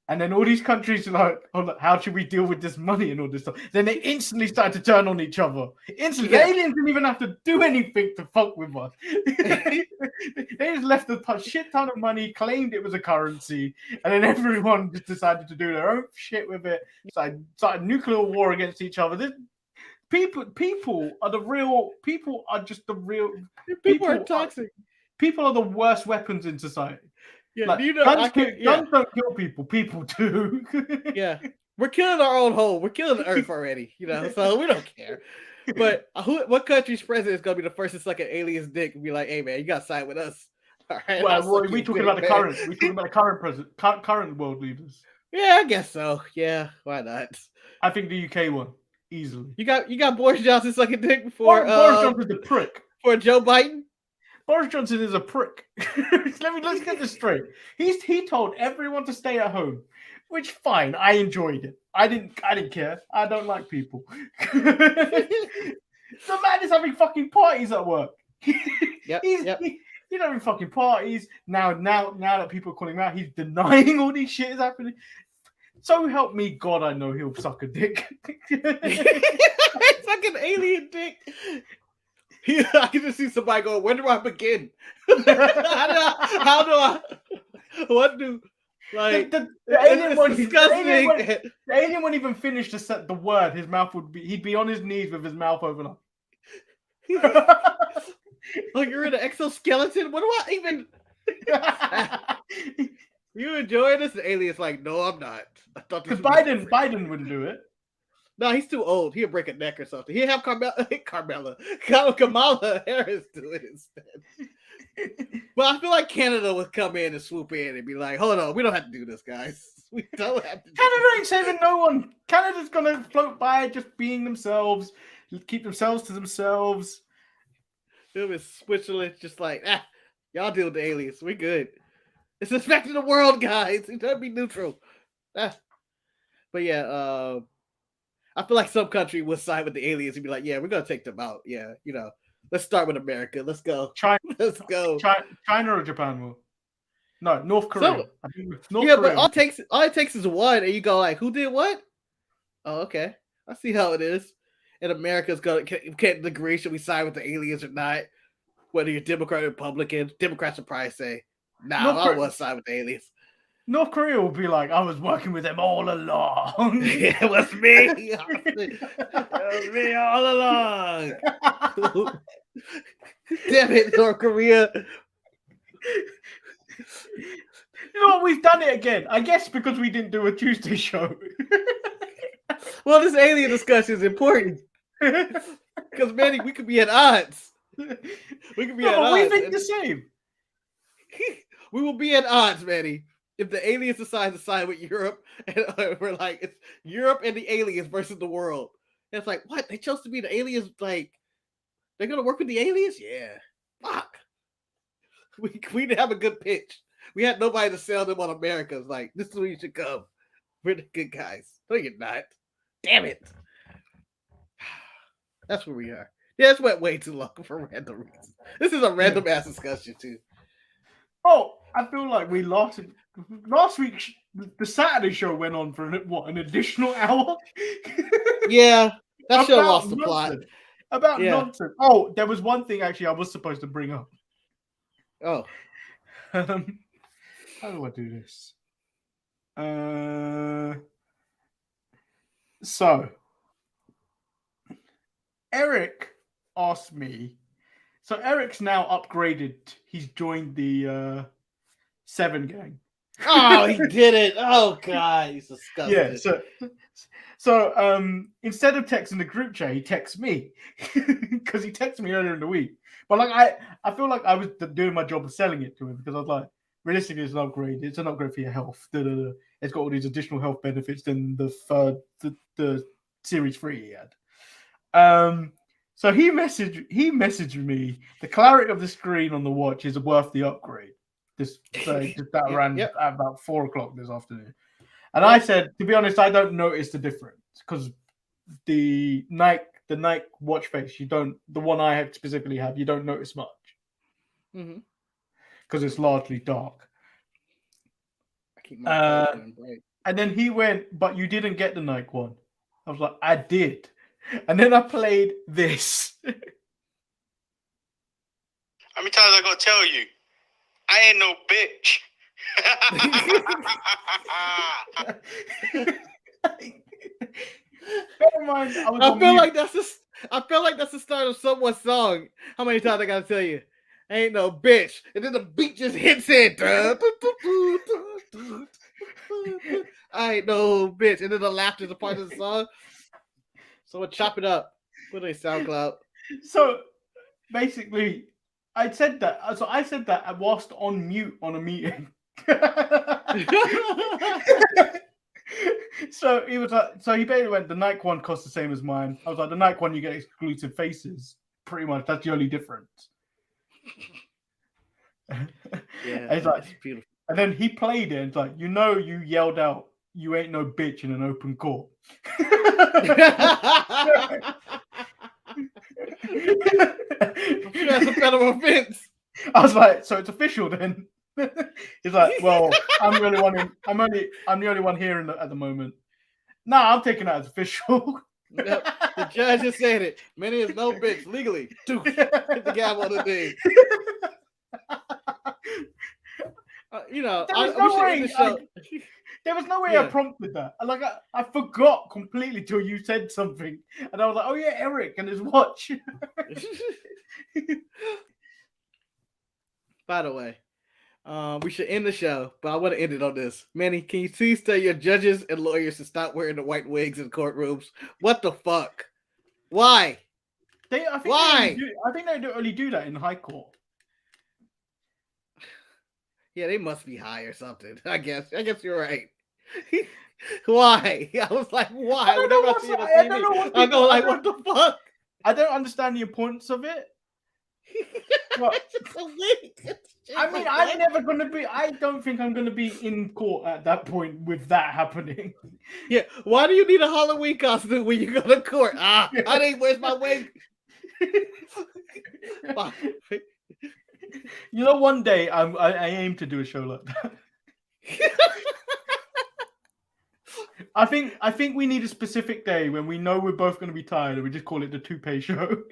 and then all these countries are like, oh, how should we deal with this money and all this stuff? Then they instantly started to turn on each other. Instantly, the aliens didn't even have to do anything to fuck with us. They just left a shit ton of money, claimed it was a currency, and then everyone just decided to do their own shit with it. Started nuclear war against each other. People are the real. People are just the real. People are toxic. People are the worst weapons in society. Yeah, like, guns don't kill people. People do. Yeah, we're killing our own home. We're killing the earth already. So we don't care. But what country's president is gonna be the first to suck an alien's dick and be like, "Hey man, you gotta side with us." All right, Well, we talking about the current. We talking about the current president, current world leaders. Yeah, I guess so. Yeah, why not? I think the UK one easily. You got Boris Johnson sucking dick before Boris Johnson's a prick. For Joe Biden. Boris Johnson is a prick. Let's get this straight. He told everyone to stay at home, which fine. I enjoyed it. I didn't care. I don't like people. The man is having fucking parties at work. He's having fucking parties now. That people are calling him out, he's denying all these shit is happening. So help me God, I know he'll suck a dick. Suck an alien dick. I can just see somebody going, "Where do I begin? How do I? What do like the alien won't disgusting? The alien won't even finish to set the word. His mouth he'd be on his knees with his mouth open up. Like you're in an exoskeleton. What do I even? You enjoying this? The alien's like, "No, I'm not." I thought this because Biden wouldn't do it. No, he's too old. He'll break a neck or something. He'll have Kamala Harris do it instead. But I feel like Canada would come in and swoop in and be like, "Hold on, we don't have to do this, guys. We don't have to." Canada ain't saving no one. Canada's gonna float by just being themselves, keep themselves to themselves. It was Switzerland, just like, y'all deal with the aliens. We good. It's affecting the world, guys. You gotta be neutral. But yeah, I feel like some country would side with the aliens and be like, "Yeah, we're gonna take them out. Yeah, let's start with America. Let's go. Let's go." China or Japan will. No, North Korea. But all it takes is one, and you go like, "Who did what?" Oh, okay. I see how it is. And America's can't agree should we side with the aliens or not. Whether you're Democrat or Republican, Democrats will probably say, "Nah, I want to side with the aliens." North Korea will be like, "I was working with them all along." It was me. It was me all along. Damn it, North Korea. You know what? We've done it again. I guess because we didn't do a Tuesday show. Well, this alien discussion is important. Because, Manny, we could be at odds. We could be at odds. We think the same. We will be at odds, Manny. If the aliens decide to side with Europe, and we're like, it's Europe and the aliens versus the world. And it's like, what? They chose to be the aliens, like, they're going to work with the aliens? Yeah. Fuck. We didn't have a good pitch. We had nobody to sell them on America. It's like, this is where you should come. We're the good guys. No, you're not. Damn it. That's where we are. Yeah, it's went way too long for random reasons. This is a random ass discussion, too. Oh, I feel like we lost it. Last week, the Saturday show went on for an additional hour? Yeah, that show lost the plot. Nonsense. Oh, there was one thing actually I was supposed to bring up. Oh. How do I do this? So, Eric asked me. So Eric's now upgraded. He's joined the 7 gang. Oh, he did it! Oh God, he's disgusting. Yeah. So instead of texting the group chat, he texts me because he texted me earlier in the week. But like I feel like I was doing my job of selling it to him because I was like, realistically, it's an upgrade. It's an upgrade for your health. It's got all these additional health benefits than the Series 3 he had. So he messaged me. The clarity of the screen on the watch is worth the upgrade. That ran at about 4:00 this afternoon, and I said, to be honest, I don't notice the difference because the Nike watch face, the one I specifically have, you don't notice much because it's largely dark. I keep my bright. And then he went, "But you didn't get the Nike one." I was like, "I did," and then I played this. How many times I gotta tell you? I ain't no bitch. Bear in mind, I feel like that's the start of someone's song. How many times I gotta tell you? I ain't no bitch. And then the beat just hits it. I ain't no bitch. And then the laughter is a part of the song. Someone chop it up. What are they, SoundCloud? So basically, I said that whilst on mute on a meeting. So he was like, so he basically went, the Nike one costs the same as mine. I was like, the Nike one you get exclusive faces. Pretty much, that's the only difference. Yeah, and he's like, it's beautiful. and then he played it and it's like, you yelled out, "You ain't no bitch" in an open court. I'm sure that's a federal offense. I was like, so it's official then. He's like, well, I'm the only one here at the moment. Nah, I'm taking that as official. Yep. The judge just said it. Manny is no bitch legally. Hit the gavel on the thing. There was no way I prompted that. Like I forgot completely till you said something, and I was like, "Oh yeah, Eric and his watch." By the way, we should end the show, but I want to end it on this. Manny, can you please tell your judges and lawyers to stop wearing the white wigs in courtrooms? What the fuck? Why? I think they don't only do that in high court. Yeah, they must be high or something. I guess you're right. Why? I was like, why? I don't know what the fuck? I don't understand the importance of it. It's just a wig. I mean, I don't think I'm gonna be in court at that point with that happening. Yeah, why do you need a Halloween costume when you go to court? Where's my wig? You know, one day I aim to do a show like that. I think we need a specific day when we know we're both going to be tired, and we just call it the Toupée show.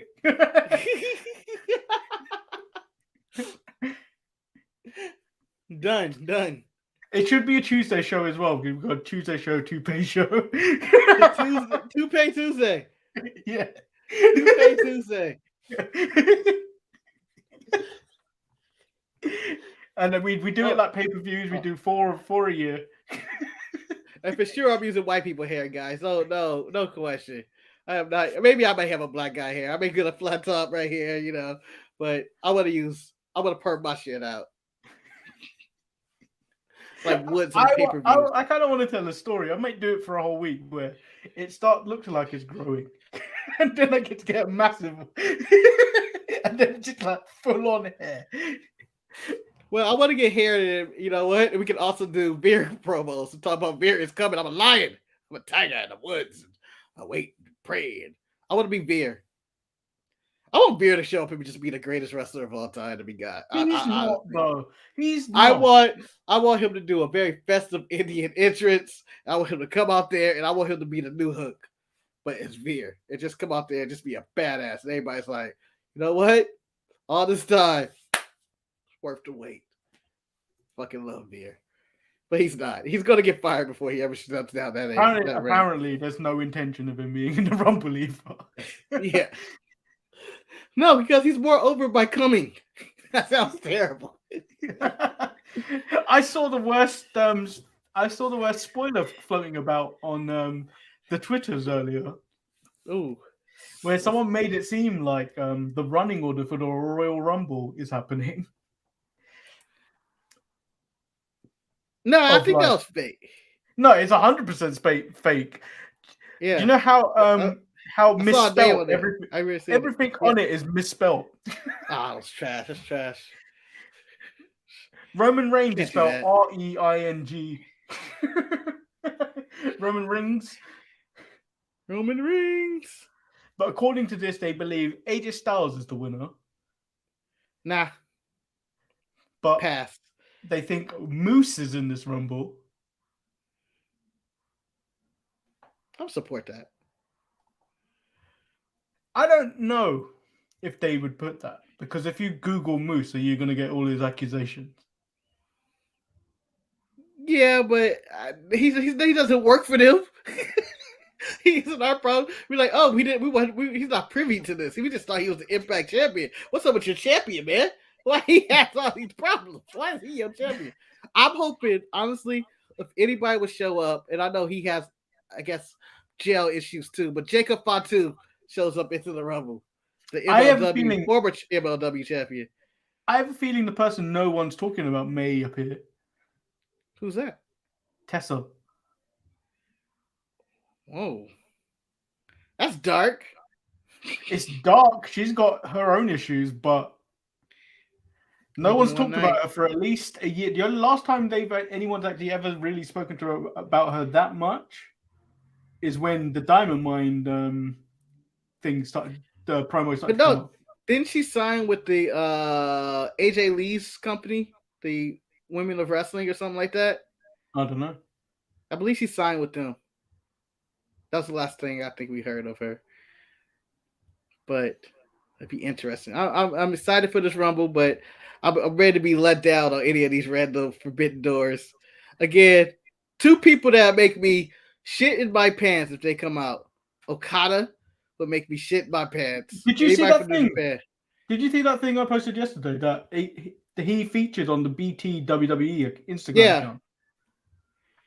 Done. It should be a Tuesday show as well. We've got Tuesday show, Toupée show. Toupée Tuesday. Yeah. Toupée Tuesday. And then we do it like pay-per-views. We do four a year. And for sure, I'm using white people hair, guys. No question. I am not. Maybe I might have a black guy hair. I may get a flat top right here, but I want to perm my shit out. Like Woods on pay-per-view. I kind of want to tell a story. I might do it for a whole week where it looking like it's growing, and then I get to get a massive, and then just like full on hair. Well, I want to get hair, and you know what? And we can also do Veer promos and talk about Veer is coming. I'm a lion. I'm a tiger in the woods. I wait and pray. And I want to be Veer. I want Veer to show up and just be the greatest wrestler of all time to be God. He's not, bro. He's not. I want him to do a very festive Indian entrance. I want him to come out there, and I want him to be the new Hook. But it's Veer. And just come out there and just be a badass. And everybody's like, you know what? All this time, worth the wait. Fucking love Veer. But he's not. He's going to get fired before he ever steps down that Apparently, there's no intention of him being in the Rumble either. Yeah. No, because he's more over by coming. That sounds terrible. I saw the worst spoiler floating about on the Twitters earlier. Ooh. Where someone made it seem like the running order for the Royal Rumble is happening. No, I think that was fake. No, it's 100% fake. Yeah. Do you know how misspelled everything on it is misspelled? It's trash. It's trash. Roman Reigns is spelled R-E-I-N-G. Roman Reigns. But according to this, they believe AJ Styles is the winner. Nah. But pass. They think Moose is in this Rumble. I'll support that. I don't know if they would put that, because if you Google Moose, are you going to get all his accusations? Yeah, but he doesn't work for them. He's not problem. We're like, oh, he's not privy to this. We just thought he was the Impact champion. What's up with your champion, man? Why he has all these problems? Why is he your champion? I'm hoping, honestly, if anybody would show up, and I know he has, I guess, jail issues too, but Jacob Fatu shows up into the Rumble. The I have a MLW, feeling- former MLW champion. I have a feeling the person no one's talking about may appear. Who's that? Tessa. Whoa. That's dark. It's dark. She's got her own issues, but no one's talked about her for at least a year. The only last time anyone's actually ever really spoken to her about her that much is when the Diamond Mine thing started. The promo started. But to no, come out. didn't she sign with the AJ Lee's company, the Women of Wrestling or something like that? I don't know. I believe she signed with them. That was the last thing I think we heard of her. But it'd be interesting. I'm excited for this Rumble, but I'm ready to be let down on any of these random forbidden doors. Again, two people that make me shit in my pants if they come out. Okada would make me shit in my pants. Did you see Anybody that from New thing? Japan. Did you see that thing I posted yesterday that he featured on the BT WWE Instagram Yeah. account,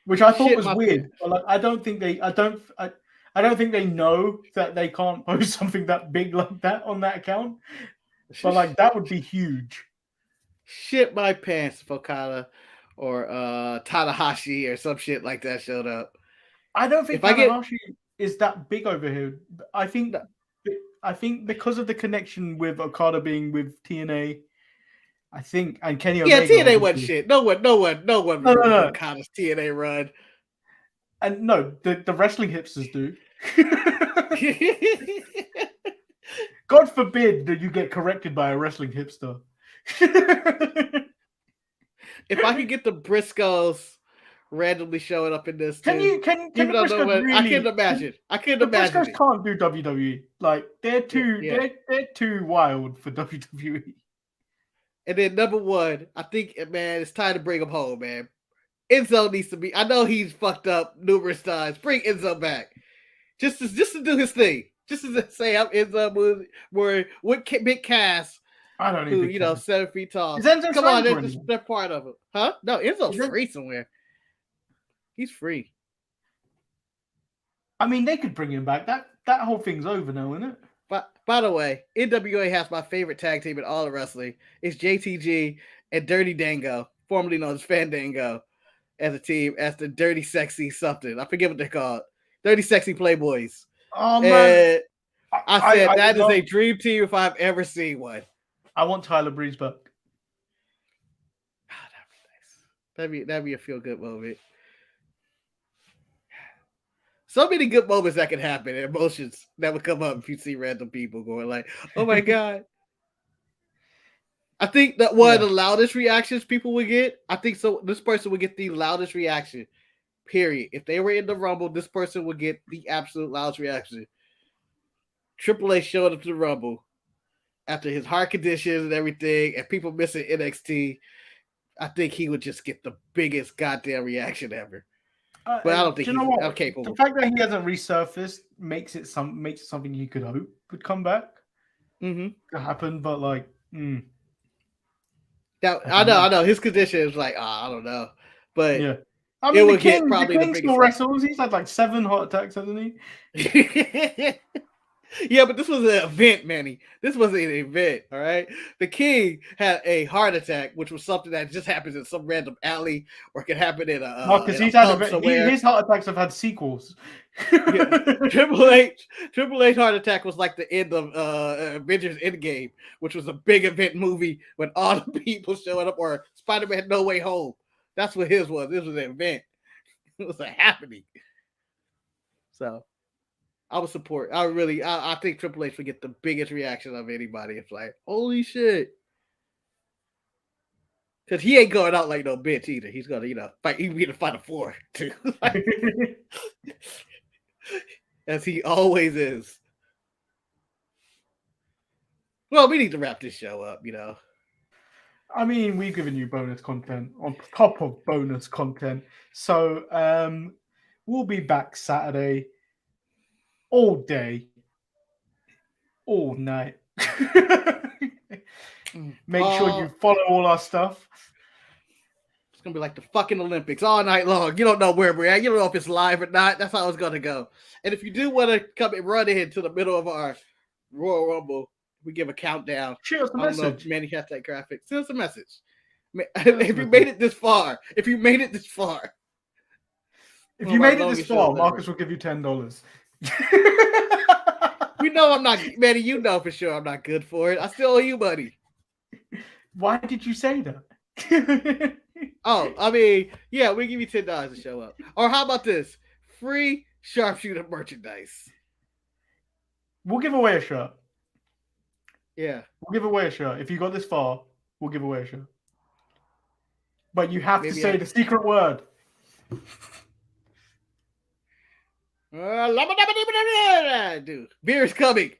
which I thought Shit was my weird. pants. But like, I don't think they know that they can't post something that big like that on that account. But like that would be huge. Shit my pants if Okada or Tanahashi or some shit like that showed up. I don't think If I get- Tanahashi is that big over here. I think because of the connection with Okada being with TNA, I think, and Kenny Yeah, Omega. TNA wasn't obviously. shit. No one No. remembers Okada's TNA run. And no, the wrestling hipsters do. God forbid that you get corrected by a wrestling hipster. If I could get the Briscoes randomly showing up in this, Can too, the even though Briscoes really? I couldn't imagine. I couldn't The imagine Briscoes it. can't do WWE. Like they're too they're too wild for WWE. And then number one, I think, man, it's time to bring him home, man. Enzo needs to be. I know he's fucked up numerous times. Bring Enzo back, just to do his thing. Just to say I'm Enzo, with Big Cass, I don't who even. 7 feet tall. Is Enzo Come on, signed for they're part of it, huh? No, Enzo's Is it- free somewhere. He's free. I mean, they could bring him back. That whole thing's over now, isn't it? But by the way, NWA has my favorite tag team in all of wrestling. It's JTG and Dirty Dango, formerly known as Fandango, as a team, as the Dirty Sexy something. I forget what they're called. Dirty Sexy Playboys. Oh man, And I said that is love- a dream team if I've ever seen one. I want Tyler Breeze back. That'd be nice. That'd be a feel good moment. So many good moments that could happen, emotions that would come up if you see random people going like, "Oh my god." I think that one of the loudest reactions people would get. I think so. This person would get the loudest reaction. Period. If they were in the Rumble, this person would get the absolute loudest reaction. Triple H showed up to the Rumble after his heart conditions and everything, and people missing NXT. I think he would just get the biggest goddamn reaction ever. But I don't think he's capable. The fact that he hasn't resurfaced makes it something you could hope would come back. Mm-hmm. Could happen, but like, Now, I know. His condition is like, I don't know, but yeah. I mean, would get probably the King biggest still fight. wrestles. He's had like 7 heart attacks, hasn't he? Yeah, but this was an event, Manny. This was an event, all right? The King had a heart attack, which was something that just happens in some random alley or could happen in a because his heart attacks have had sequels. Triple H heart attack was like the end of Avengers Endgame, which was a big event movie when all the people showing up, or Spider-Man No Way Home. That's what his was. This was an event. It was a happening. So I would support. I think Triple H would get the biggest reaction of anybody. It's like, holy shit. Because he ain't going out like no bitch either. He's going to, fight. He's going to fight a 4 too. As he always is. Well, we need to wrap this show up, I mean, we've given you bonus content on top of bonus content. So we'll be back Saturday all day, all night. Make sure you follow all our stuff. gonna be like the fucking Olympics all night long. You don't know where we're at. You don't know if it's live or not. That's how it's gonna go. And if you do want to come and run in to the middle of our Royal Rumble, we give a countdown. Shoot us a I don't know message. if Manny has that graphic. Send us a message. If you made it this far, If you made it this far, Marcus will give you $10. You know I'm not, Manny. You know for sure I'm not good for it. I still owe you money. Why did you say that? Oh, I mean, yeah, we give you $10 to show up. Or how about this? Free sharpshooter merchandise. We'll give away a shirt. Yeah. We'll give away a shirt. If you got this far, we'll give away a shirt. But you have to say the secret word. Dude, Veer is coming.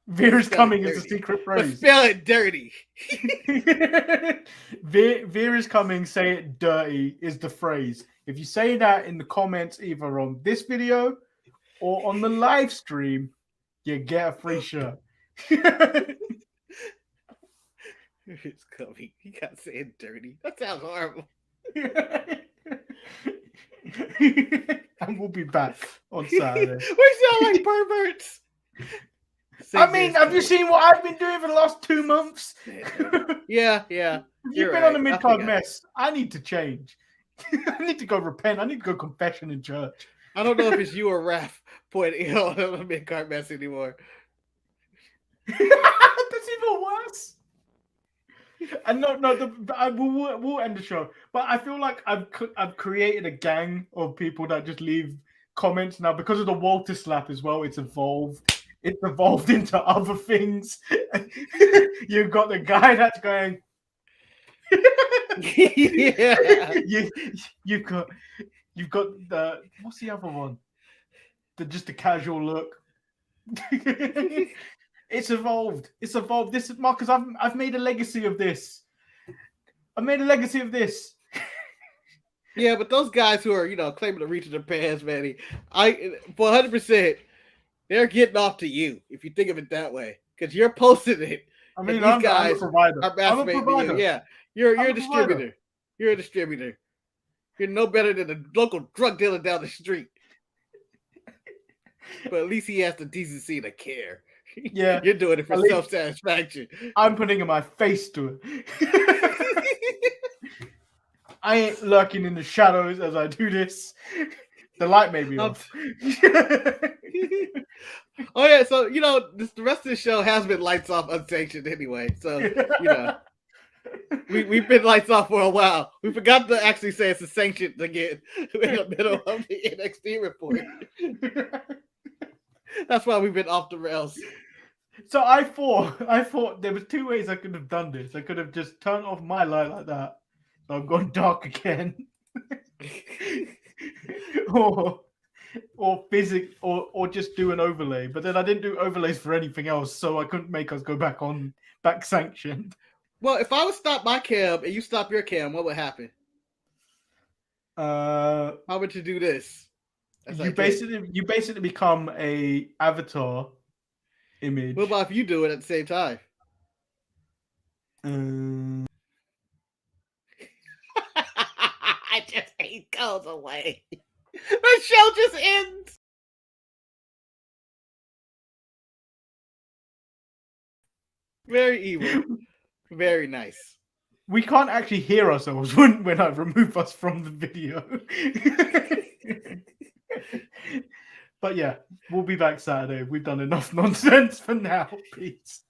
Veer is coming is the secret But phrase. spell it dirty. Veer is coming, say it dirty is the phrase. If you say that in the comments, either on this video or on the live stream, you get a free shirt. It's coming. You gotta say it dirty. That sounds horrible. And we'll be back on Saturday. We sound like perverts. I mean, have you seen what I've been doing for the last 2 months? Yeah. You've been on a mid-card mess. I need to change. I need to go repent. I need to go confession in church. I don't know if it's you or Raph pointing out a mid-card mess anymore. That's even worse. And we'll end the show. But I feel like I've created a gang of people that just leave comments now because of the Walter slap as well. It's evolved. It's evolved into other things. You've got the guy that's going. Yeah. You've got the what's the other one? Just the casual look. It's evolved. It's evolved. This is Marcus. I've made a legacy of this. Yeah, but those guys who are, claiming to reach in their pants, Manny, for 100%, they're getting off to you if you think of it that way, because you're posting it. I mean, these guys I'm a provider. are masturbating to you. Yeah, you're a distributor. Provider. You're a distributor. You're no better than a local drug dealer down the street. But at least he has the decency to care. Yeah, you're doing it for self-satisfaction. I'm putting my face to it. I ain't lurking in the shadows as I do this. The light may be off. Oh yeah, so the rest of the show has been lights off unsanctioned anyway. So we've been lights off for a while. We forgot to actually say it's a sanctioned again in the middle of the NXT report. That's why we've been off the rails. So I thought there was 2 ways I could have done this. I could have just turned off my light like that. So I've gone dark again. or just do an overlay. But then I didn't do overlays for anything else, so I couldn't make us go back sanctioned. Well, if I would stop my cam and you stop your cam, what would happen? How would you do this? You basically become a avatar image. What about if you do it at the same time? I just hate goes away. The show just ends. Very evil. Very nice. We can't actually hear ourselves when I remove us from the video. But yeah, we'll be back Saturday. We've done enough nonsense for now. Peace.